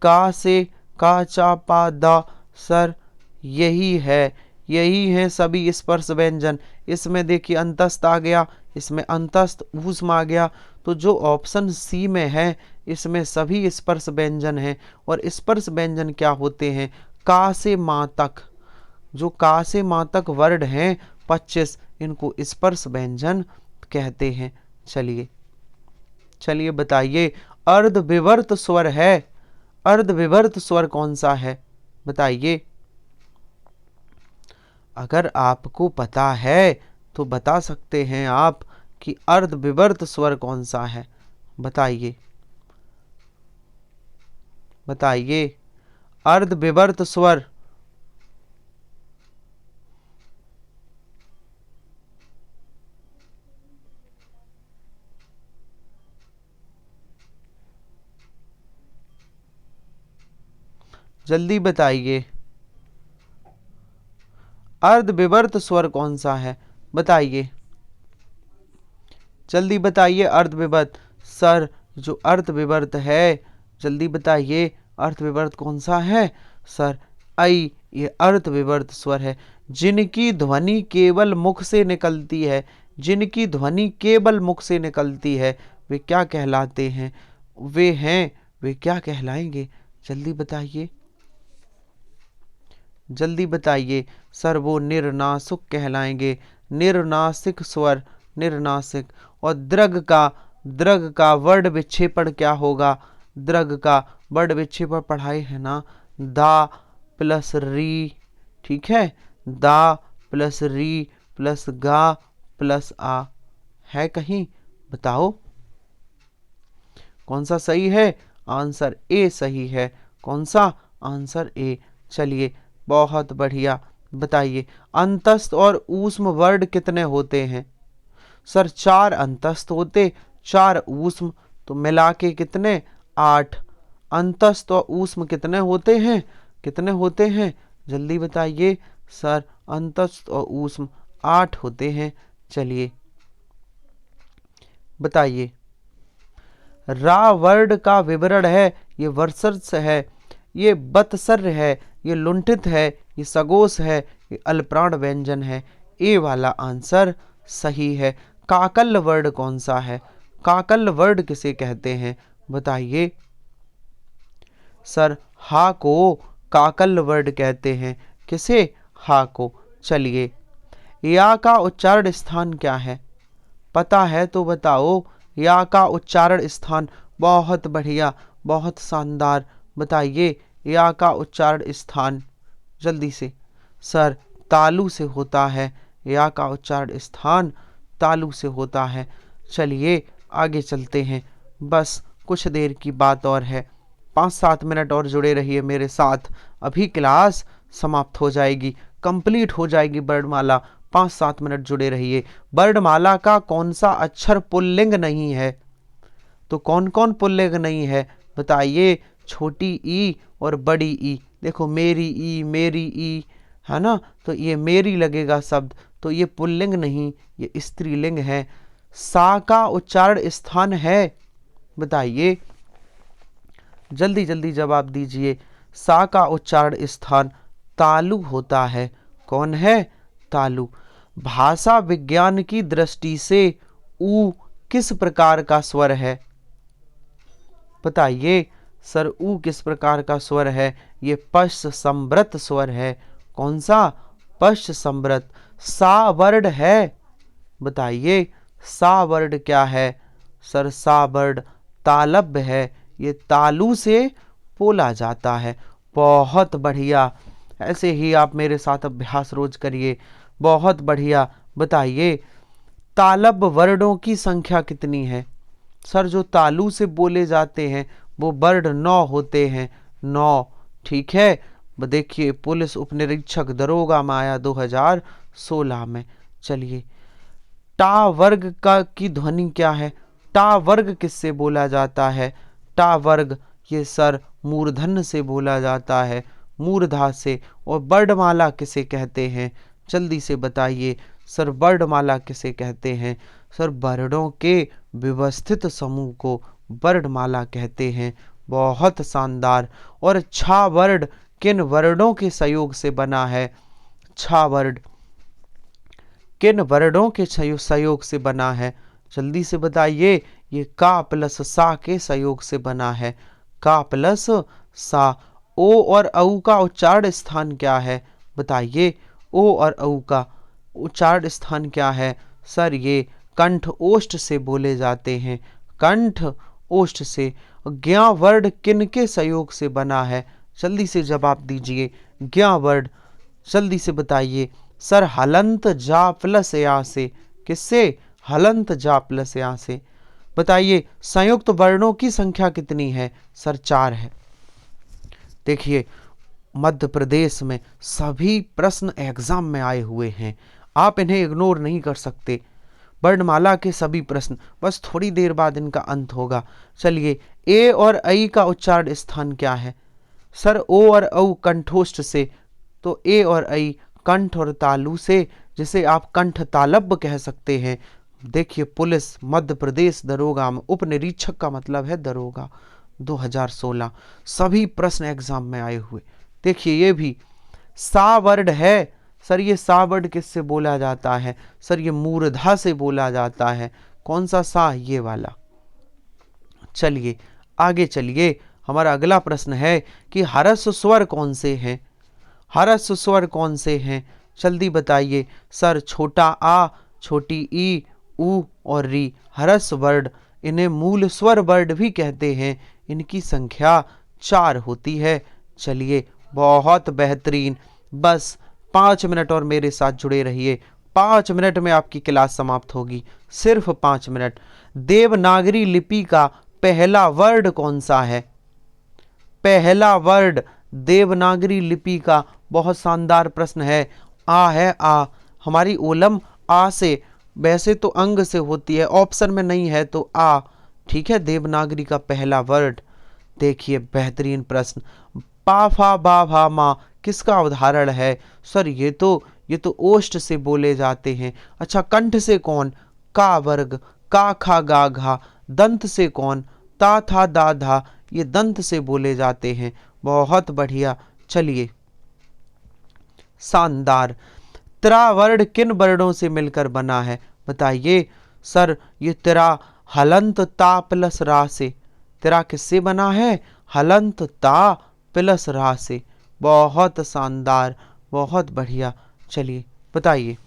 का से का चा पा दा, सर यही है, यही है सभी स्पर्श व्यंजन। इसमें देखिए अंतस्थ आ गया, इसमें अंतस्थ ऊष्म आ गया, तो जो ऑप्शन सी में है इसमें सभी स्पर्श व्यंजन हैं। और स्पर्श व्यंजन क्या होते हैं? का से माँ तक, जो का से माँ तक वर्ड हैं 25, इनको स्पर्श व्यंजन कहते हैं। चलिए चलिए बताइए, अर्धविवर्त स्वर है, अर्धविवर्त स्वर कौन सा है? बताइए, अगर आपको पता है तो बता सकते हैं आप कि अर्धविवर्त स्वर कौन सा है। बताइए बताइए, अर्धविवर्त स्वर। जल्दी बताइए, अर्धविवर्त स्वर कौन सा है? बताइए जल्दी बताइए। अर्धविवर्त, सर जो अर्धविवर्त है, जल्दी बताइए अर्धविवर्त कौन सा है? सर आई, ये अर्धविवर्त स्वर है। जिनकी ध्वनि केवल मुख से निकलती है, जिनकी ध्वनि केवल मुख से निकलती है, वे क्या कहलाते हैं? वे क्या कहलाएंगे? जल्दी बताइए जल्दी बताइए। सर वो निर्नासिक कहलाएंगे, निर्नासिक स्वर, निर्नासिक। और द्रग का वर्ड विक्षेपण क्या होगा? द्रग का वर्ड विक्षेपण पढ़ाए है ना, दा प्लस री, ठीक है, दा प्लस री प्लस गा प्लस आ, है कहीं? बताओ। कौन सा सही है? आंसर ए सही है। कौन सा? Answer A. चलिए बहुत बढ़िया। बताइए अंतस्थ और ऊष्म वर्ड कितने होते हैं? सर 4 अंतस्थ होते, 4 ऊष्म, तो मिला के कितने? 8। अंतस्थ और ऊष्म कितने होते हैं? कितने होते हैं? जल्दी बताइए। सर अंतस्थ और ऊष्म 8 होते हैं। चलिए बताइए। रा वर्ड का विवरण है, ये वर्चस्व है, ये बतसर्य है, ये लुंठित है, ये सगोष है, ये अल्पप्राण व्यंजन है। ए वाला आंसर सही है। काकल वर्ड कौन सा है? काकल वर्ड किसे कहते हैं? बताइए। सर हा को काकल वर्ड कहते हैं। किसे? हा को। चलिए या का उच्चारण स्थान क्या है? पता है तो बताओ। या का उच्चारण स्थान। बहुत बढ़िया, बहुत शानदार। बताइए या का उच्चारण स्थान जल्दी से। सर तालु से होता है। या का उच्चारण स्थान तालु से होता है। चलिए आगे चलते हैं, बस कुछ देर की बात और है। 5-7 मिनट और जुड़े रहिए मेरे साथ, अभी क्लास समाप्त हो जाएगी, कंप्लीट हो जाएगी वर्णमाला। 5-7 मिनट जुड़े रहिए। वर्णमाला का कौन सा अक्षर पुल्लिंग नहीं है? तो कौन कौन पुल्लिंग नहीं है? बताइए। छोटी ई और बड़ी ई। देखो मेरी ई, मेरी ई, है ना, तो ये मेरी लगेगा शब्द, तो ये पुल्लिंग नहीं, ये स्त्रीलिंग है। सा का उच्चारण स्थान है? बताइए, जल्दी जल्दी जवाब दीजिए। सा का उच्चारण स्थान तालु होता है। कौन है? तालु। भाषा विज्ञान की दृष्टि से ऊ किस प्रकार का स्वर है? बताइए। सर ऊ किस प्रकार का स्वर है? ये पश्च संवृत स्वर है। कौन सा? पश्च संवृत। सा वर्ड है? बताइए सा वर्ड क्या है? सर सा वर्ड तालब्य है, ये तालु से बोला जाता है। बहुत बढ़िया, ऐसे ही आप मेरे साथ अभ्यास रोज करिए। बहुत बढ़िया। बताइए तालब वर्डों की संख्या कितनी है? सर जो तालु से बोले जाते हैं वो वर्ड 9 होते हैं। 9। ठीक है। देखिए पुलिस उपनिरीक्षक दरोगा माया 2016 में। चलिए टा वर्ग का की ध्वनि क्या है? टा वर्ग किससे बोला जाता है? टा वर्ग ये सर मूर्धन्य से बोला जाता है, मूर्धा से। और वर्णमाला किसे कहते हैं? जल्दी से बताइए। सर वर्णमाला किसे कहते हैं? सर वर्णों के व्यवस्थित समूह को वर्णमाला कहते हैं। बहुत शानदार। और छा वर्ड किन वर्णों के सहयोग से बना है? छा वर्ड किन वर्णों के सहयोग से बना है? जल्दी से बताइए। ये का प्लस सा के सहयोग से बना है। का प्लस सा। ओ और औ का उच्चारण स्थान क्या है? बताइए। ओ और औ का उच्चारण स्थान क्या है? सर ये कंठ ओष्ठ से बोले जाते हैं। कंठ ओष्ठ से। ज्ञा वर्ड किन के सहयोग से बना है? जल्दी से जवाब दीजिए। ज्ञा वर्ड जल्दी से बताइए। सर हलंत जा प्लस या से। किससे? हलंत जा प्लस या से। बताइए संयुक्त वर्णों की संख्या कितनी है? सर 4 है। देखिए मध्य प्रदेश में सभी प्रश्न एग्जाम में आए हुए हैं, आप इन्हें इग्नोर नहीं कर सकते। वर्णमाला के सभी प्रश्न, बस थोड़ी देर बाद इनका अंत होगा। चलिए ए और ऐ का उच्चारण स्थान क्या है? सर ओ और औ कंठोष्ठ से, तो ए और ऐ कंठ और तालु से, जिसे आप कंठ तालब्य कह सकते हैं। देखिए पुलिस मध्य प्रदेश दरोगा में उपनिरीक्षक का मतलब है दरोगा 2016, सभी प्रश्न एग्जाम में आए हुए। देखिए ये भी सा वर्ड है। सर ये सा वर्ड किससे बोला जाता है? सर ये मूर्धा से बोला जाता है। कौन सा सा? ये वाला। चलिए आगे चलिए। हमारा अगला प्रश्न है कि हरस स्वर कौन से हैं? हरस स्वर कौन से हैं? जल्दी बताइए। सर छोटा आ, छोटी ई, ऊ और री हरस वर्ड, इन्हें मूल स्वर वर्ड भी कहते हैं। इनकी संख्या 4 होती है। चलिए बहुत बेहतरीन। बस 5 मिनट और मेरे साथ जुड़े रहिए, 5 मिनट में आपकी क्लास समाप्त होगी, सिर्फ 5 मिनट। देवनागरी लिपि का पहला वर्ड कौन सा है? पहला वर्ड देवनागरी लिपि का बहुत शानदार प्रश्न है। आ है आ, हमारी ओलम आ से, वैसे तो अंग से होती है, ऑप्शन में नहीं है तो आ, ठीक है, देवनागरी का पहला वर्ड। देखिए बेहतरीन प्रश्न। पा फा बा भा मा किसका उदाहरण है? सर ये तो ओष्ठ से बोले जाते हैं। अच्छा, कंठ से कौन? का वर्ग, का खा गा घा। दंत से कौन? ता था दा धा, ये दंत से बोले जाते हैं। बहुत बढ़िया, चलिए शानदार। त्रा वर्ड किन वर्डों से मिलकर बना है? बताइए। सर ये त्रा हलंत ता प्लस रा से। त्रा किससे बना है? हलंत ता प्लस रा से। बहुत शानदार, बहुत बढ़िया, चलिए बताइए।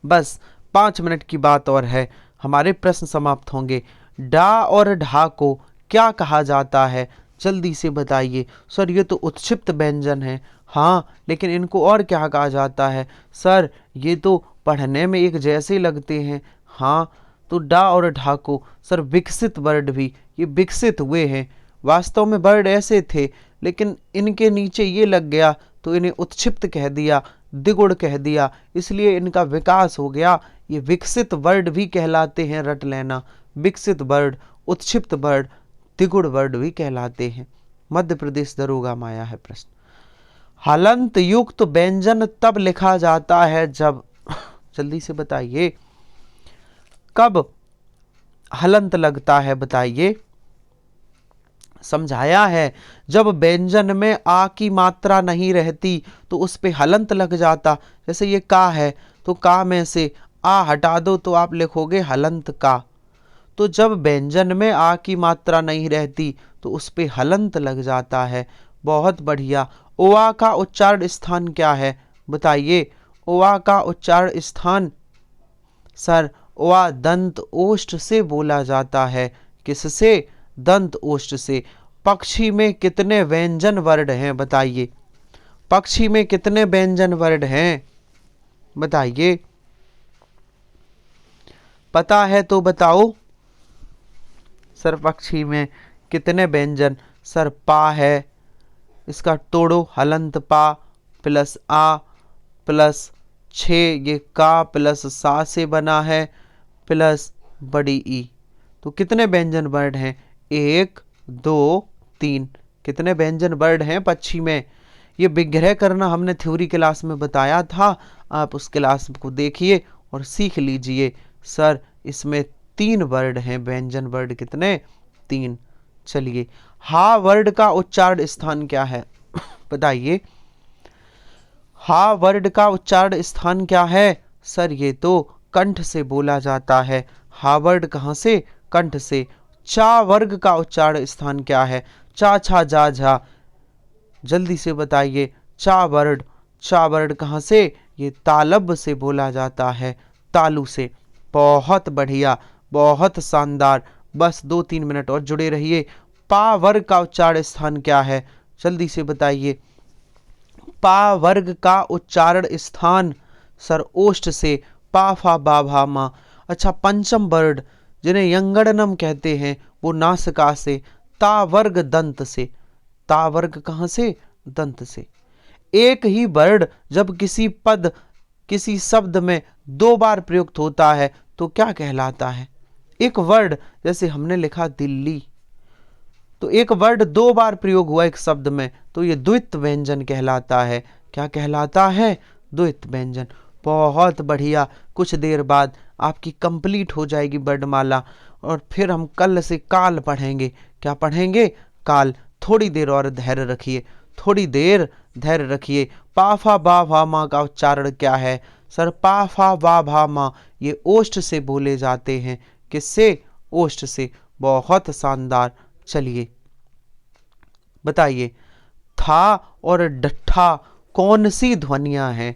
बस 5 मिनट की बात और है, हमारे प्रश्न समाप्त होंगे। डा और ढा को क्या कहा जाता है? जल्दी से बताइए। सर ये तो उत्क्षिप्त व्यंजन है। हाँ, लेकिन इनको और क्या कहा जाता है? सर ये तो पढ़ने में एक जैसे लगते हैं। हाँ, तो डा और ढा को सर विकसित वर्ड भी, ये विकसित हुए हैं। वास्तव में वर्ड ऐसे थे, लेकिन इनके नीचे ये लग गया तो इन्हें उत्क्षिप्त कह दिया, द्विगुण कह दिया, इसलिए इनका विकास हो गया। ये विकसित वर्ड भी कहलाते हैं, रट लेना। विकसित वर्ड, उत्क्षिप्त वर्ड, द्विगुण वर्ड भी कहलाते हैं। मध्य प्रदेश दरोगा में आया है प्रश्न। हलंत युक्त व्यंजन तब लिखा जाता है जब, जल्दी से बताइए, कब हलंत लगता है? बताइए। समझाया है, जब व्यंजन में आ की मात्रा नहीं रहती तो उस पे हलंत लग जाता। जैसे ये का है, तो का में से आ हटा दो तो आप लिखोगे हलंत का। तो जब व्यंजन में आ की मात्रा नहीं रहती तो उस पे हलंत लग जाता है। बहुत बढ़िया। ओआ का उच्चारण स्थान क्या है? बताइए। ओआ का उच्चारण स्थान, सर ओआ दंत ओष्ठ से बोला जाता है। किससे? दंत ओष्ठ से। पक्षी में कितने व्यंजन वर्ण हैं? बताइए। पक्षी में कितने व्यंजन वर्ण हैं? बताइए। पता है तो बताओ। सर पक्षी में कितने व्यंजन? सर पा है, इसका तोड़ो, हलंत पा प्लस आ प्लस 6, ये का प्लस सा से बना है, प्लस बड़ी ई। तो कितने व्यंजन वर्ण हैं? 1 2 3। कितने व्यंजन वर्ण हैं पक्षी में? ये विग्रह करना हमने थ्योरी क्लास में बताया था, आप उस क्लास को देखिए और सीख लीजिए। सर इसमें 3 वर्ड हैं व्यंजन वर्ड। कितने? 3। चलिए, हा वर्ड का उच्चारण स्थान क्या है? बताइए। हा वर्ड का उच्चारण स्थान क्या है? सर ये तो कंठ से बोला जाता है। हा वर्ड कहाँ से? कंठ से। चा वर्ग का उच्चारण स्थान क्या है? चा छा जा झा, जल्दी से बताइए। चा वर्ड कहाँ से? ये तालब से बोला जाता है, तालू से। बहुत बढ़िया, बहुत शानदार। बस 2-3 मिनट और जुड़े रहिए। पा वर्ग का उच्चारण स्थान क्या है? जल्दी से बताइए। पा वर्ग का उच्चारण स्थान, सर ओष्ठ से। पा फा बा भा मा। अच्छा, पंचम वर्ड जिन्हें यंगड़नम कहते हैं, वो नासिका से। ता वर्ग दंत से। ता वर्ग कहाँ से? दंत से। एक ही वर्ड जब किसी पद, किसी शब्द में 2 बार प्रयुक्त होता है तो क्या कहलाता है? एक वर्ड, जैसे हमने लिखा दिल्ली, तो एक वर्ड 2 बार प्रयोग हुआ एक शब्द में, तो ये द्वित्व व्यंजन कहलाता है। क्या कहलाता है? द्वित्व व्यंजन। बहुत बढ़िया। कुछ देर बाद आपकी कंप्लीट हो जाएगी वर्णमाला, और फिर हम कल से काल पढ़ेंगे। क्या पढ़ेंगे? काल। थोड़ी देर और धैर्य रखिए, थोड़ी देर धैर्य रखिए। पा फा बा भा मा का उच्चारण क्या है? सर पा फा बा भा मा ये ओष्ठ से बोले जाते हैं। किससे? ओष्ठ से। बहुत शानदार। चलिए बताइए। था और डठा कौन सी ध्वनियां हैं?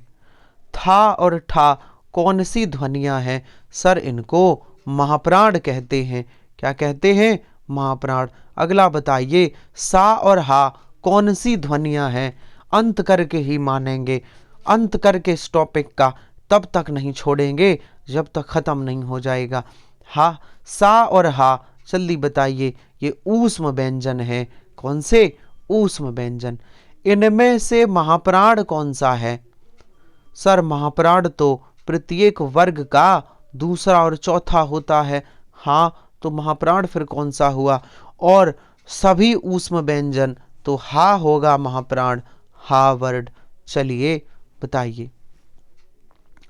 था और ठा कौन सी ध्वनियां हैं? सर इनको महाप्राण कहते हैं। क्या कहते हैं? महाप्राण। अगला बताइए। सा और हा कौन सी ध्वनियां हैं? अंत करके ही मानेंगे, अंत करके इस टॉपिक का तब तक नहीं छोड़ेंगे जब तक खत्म नहीं हो जाएगा। हा, सा और हा जल्दी बताइए, ये ऊष्म व्यंजन है। कौन से? ऊष्म व्यंजन। इनमें से महाप्राण कौन सा है? सर महाप्राण तो प्रत्येक वर्ग का दूसरा और चौथा होता है। हाँ, तो महाप्राण फिर कौन सा हुआ? और सभी ऊष्म व्यंजन तो हा होगा महाप्राण, हा वर्ड। चलिए बताइए,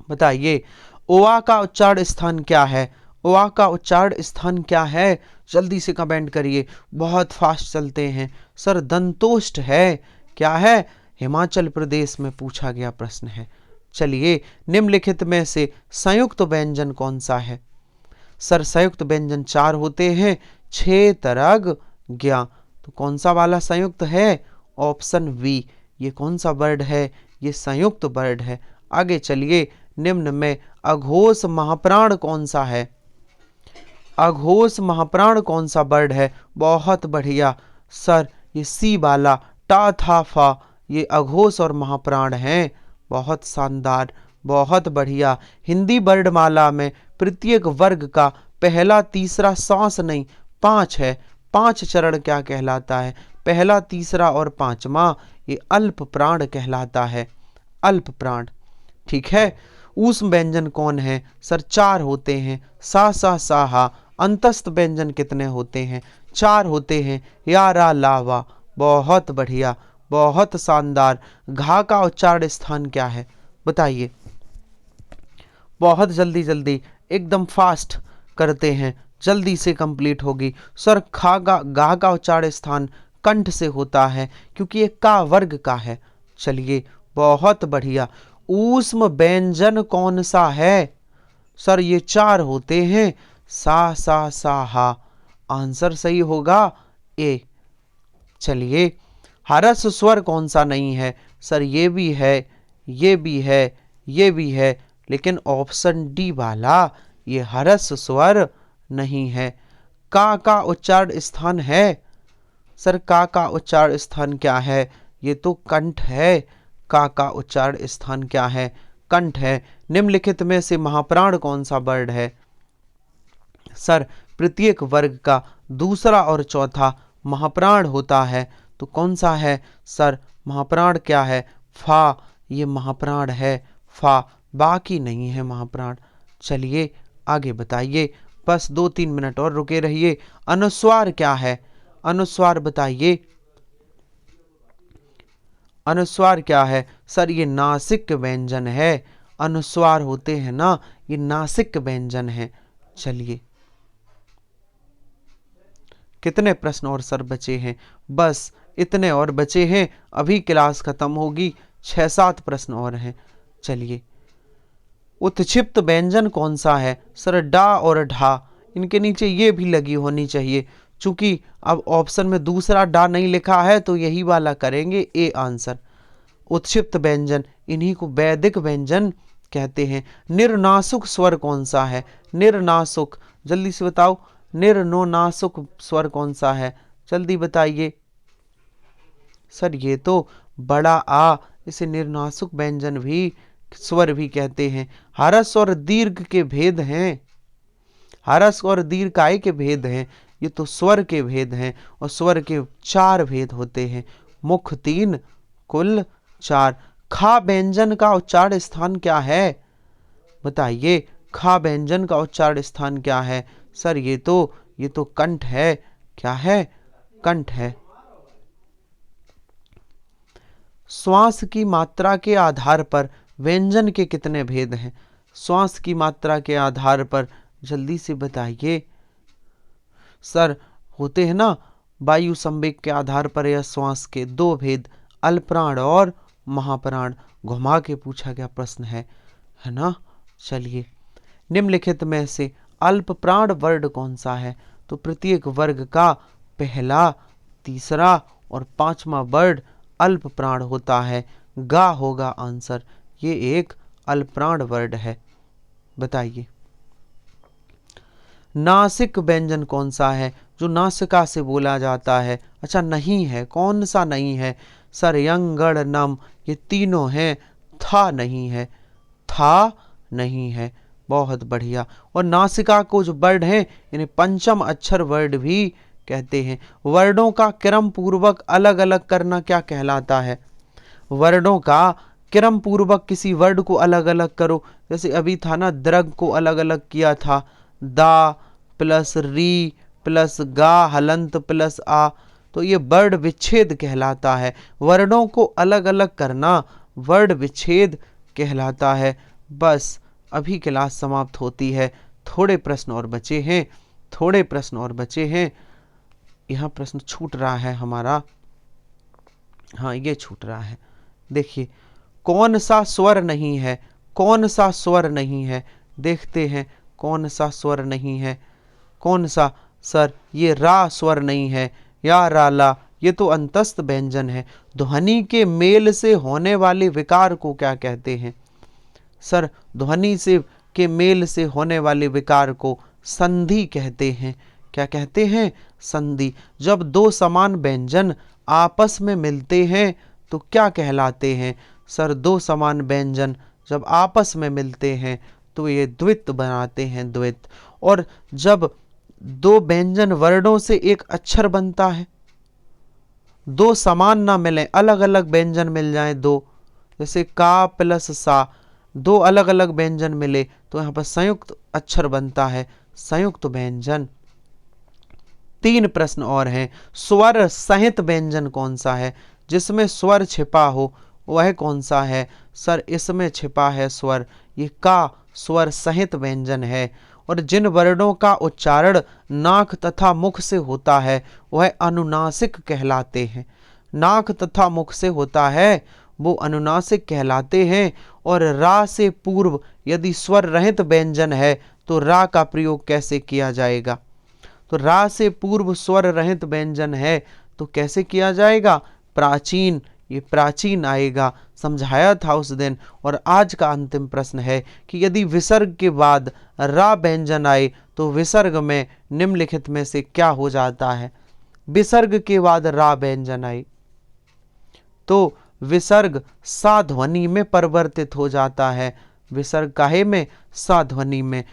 बताइए ओआ का उच्चारण स्थान क्या है? ओआ का उच्चारण स्थान क्या है? जल्दी से कमेंट करिए, बहुत फास्ट चलते हैं। सर दंतोष्ठ है। क्या है? हिमाचल प्रदेश में पूछा गया प्रश्न है। चलिए, निम्नलिखित में से संयुक्त व्यंजन कौन सा है? सर संयुक्त व्यंजन 4 होते हैं, छे तरग ज्ञा। तो कौन सा वाला संयुक्त है? Option B. ये कौन सा वर्ड है? ये संयुक्त वर्ड है। आगे चलिए, निम्न में अघोष महाप्राण कौन सा है? अघोष महाप्राण कौन सा वर्ड है? बहुत बढ़िया सर, ये सी वाला टा था फा, ये अघोष और महाप्राण हैं। बहुत शानदार, बहुत बढ़िया। हिंदी वर्णमाला में प्रत्येक वर्ग का पहला तीसरा सांस नहीं 5 है। 5 चरण क्या कहलाता है? पहला तीसरा और पांचवा ये अल्प प्राण कहलाता है, अल्प प्राण। ठीक है। ऊष्म व्यंजन कौन है? सर 4 होते हैं, सा सा सा हा। अंतस्थ व्यंजन कितने होते हैं? 4 होते हैं, या रा ला वा। बहुत बढ़िया, बहुत शानदार। घा का उच्चारण स्थान क्या है? बताइए, बहुत जल्दी जल्दी, एकदम फास्ट करते हैं, जल्दी से कंप्लीट होगी। सर गा का उच्चारण स्थान कंठ से होता है, क्योंकि ये का वर्ग का है। चलिए, बहुत बढ़िया। ऊष्म व्यंजन कौन सा है? सर ये 4 होते हैं, सा सा सा हा। आंसर सही होगा ए। चलिए, हरस स्वर कौन सा नहीं है? सर ये भी है, ये भी है, ये भी है, लेकिन ऑप्शन डी वाला ये हरस स्वर नहीं है। का उच्चारण स्थान है? सर का उच्चारण स्थान क्या है? ये तो कंठ है। का उच्चारण स्थान क्या है? कंठ है। निम्नलिखित में से महाप्राण कौन सा वर्ड है? सर प्रत्येक वर्ग का दूसरा और चौथा महाप्राण होता है, तो कौन सा है? सर महाप्राण क्या है? फा, ये महाप्राण है, फा, बाकी नहीं है महाप्राण। चलिए आगे बताइए, बस 2-3 मिनट और रुके रहिए। अनुस्वार क्या है? अनुस्वार बताइए, अनुस्वार क्या है? सर ये नासिक व्यंजन है। अनुस्वार होते हैं ना, ये नासिक व्यंजन है। चलिए, कितने प्रश्न और सर बचे हैं? बस इतने और बचे हैं, अभी क्लास खत्म होगी। 6-7 प्रश्न और हैं। चलिए, उत्क्षिप्त व्यंजन कौन सा है? सर डा और ढा, इनके नीचे ये भी लगी होनी चाहिए। चूंकि अब ऑप्शन में दूसरा डा नहीं लिखा है, तो यही वाला करेंगे, ए आंसर। उत्क्षिप्त व्यंजन, इन्हीं को वैदिक व्यंजन कहते हैं। निर्नासुक स्वर कौन सा है? निर्नासुक, जल्दी से बताओ, निर्नोनासुक स्वर कौन सा है? जल्दी बताइए। सर ये तो बड़ा आ, इसे निर्नासुक व्यंजन भी, स्वर भी कहते हैं। हरस और दीर्घ के भेद हैं, हरस और दीर्घाई के भेद हैं, ये तो स्वर के भेद हैं, और स्वर के 4 भेद होते हैं, मुख 3 कुल 4। खा व्यंजन का उच्चारण स्थान क्या है? बताइए, खा व्यंजन का उच्चारण स्थान क्या है? सर ये तो कंठ है। क्या है? कंठ है। श्वास की मात्रा के आधार पर व्यंजन के कितने भेद हैं? श्वास की मात्रा के आधार पर जल्दी से बताइए। सर होते हैं ना, वायु संवेग के आधार पर या श्वास के 2 भेद, अल्पप्राण और महाप्राण। घुमा के पूछा गया प्रश्न है ना। चलिए, निम्नलिखित में से अल्पप्राण वर्ड कौन सा है? तो प्रत्येक वर्ग का पहला, तीसरा और पांचवा वर्ड अल्प प्राण होता है। गा होगा आंसर, ये एक अल्पप्राण वर्ड है। बताइए, नासिक व्यंजन कौन सा है जो नासिका से बोला जाता है? अच्छा नहीं है, कौन सा नहीं है? सर यंग गण नम, ये तीनों हैं, था नहीं है, था नहीं है। बहुत बढ़िया। और नासिका को जो वर्ड है इन्हें पंचम अक्षर वर्ड भी कहते हैं। वर्डों का क्रम पूर्वक अलग अलग करना क्या कहलाता है? वर्डों का क्रम पूर्वक किसी वर्ड को अलग अलग करो, जैसे अभी था ना, द्रग को अलग अलग किया था, दा प्लस री प्लस गा हलंत प्लस आ, तो ये वर्ड विच्छेद कहलाता है। वर्णों को अलग अलग करना वर्ड विच्छेद कहलाता है। बस अभी क्लास समाप्त होती है। थोड़े प्रश्न और बचे हैं, थोड़े प्रश्न और बचे हैं। यहाँ प्रश्न छूट रहा है हमारा, हाँ ये छूट रहा है। देखिए, कौन सा स्वर नहीं है, कौन सा स्वर नहीं है, देखते हैं कौन सा स्वर नहीं है। कौन सा? सर ये रा स्वर नहीं है, या राला, ये तो अंतस्थ व्यंजन है। ध्वनि के मेल से होने वाले विकार को क्या कहते हैं? सर ध्वनि से के मेल से होने वाले विकार को संधि कहते हैं। क्या कहते हैं? संधि। जब दो समान व्यंजन आपस में मिलते हैं तो क्या कहलाते हैं? सर दो समान व्यंजन जब आपस में मिलते हैं तो ये द्वित्व बनाते हैं, द्वित्व। और जब दो व्यंजन वर्णों से एक अक्षर बनता है, दो समान ना मिले, अलग अलग व्यंजन मिल जाएं दो, जैसे का प्लस सा, दो अलग अलग व्यंजन मिले तो यहाँ पर संयुक्त अक्षर बनता है, संयुक्त व्यंजन। 3 प्रश्न और हैं। स्वर सहित व्यंजन कौन सा है? जिसमें स्वर छिपा हो वह कौन सा है? सर इसमें छिपा है स्वर, ये का स्वर सहित व्यंजन है। और जिन वर्णों का उच्चारण नाक तथा मुख से होता है वह अनुनासिक कहलाते हैं। नाक तथा मुख से होता है वो अनुनासिक कहलाते हैं। और रा से पूर्व यदि स्वर रहित व्यंजन है तो रा का प्रयोग कैसे किया जाएगा? तो रा से पूर्व स्वर रहित व्यंजन है तो कैसे किया जाएगा? प्राचीन, ये प्राचीन आएगा, समझाया था उस दिन। और आज का अंतिम प्रश्न है कि यदि विसर्ग के बाद रा व्यंजन आए तो विसर्ग में निम्नलिखित में से क्या हो जाता है? विसर्ग के बाद रा व्यंजन आए तो विसर्ग सा ध्वनि में परिवर्तित हो जाता है। विसर्ग काहे में? सा ध्वनि में।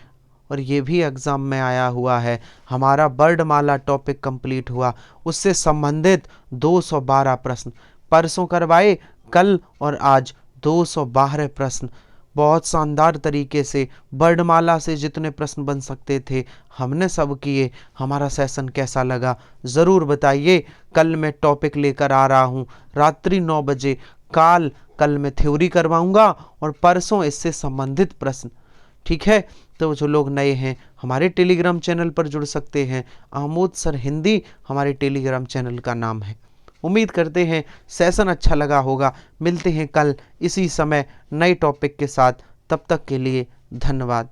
और ये भी एग्जाम में आया हुआ है। हमारा वर्णमाला टॉपिक कंप्लीट हुआ, उससे संबंधित 212 प्रश्न परसों करवाए, कल और आज 212 प्रश्न। बहुत शानदार तरीके से वर्णमाला से जितने प्रश्न बन सकते थे हमने सब किए। हमारा सेशन कैसा लगा ज़रूर बताइए। कल मैं टॉपिक लेकर आ रहा हूँ रात्रि 9 बजे। कल मैं थ्योरी करवाऊंगा और परसों इससे संबंधित प्रश्न, ठीक है? तो जो लोग नए हैं हमारे टेलीग्राम चैनल पर जुड़ सकते हैं। आमोद सर हिंदी हमारे टेलीग्राम चैनल का नाम है। उम्मीद करते हैं सेशन अच्छा लगा होगा। मिलते हैं कल इसी समय नए टॉपिक के साथ, तब तक के लिए धन्यवाद।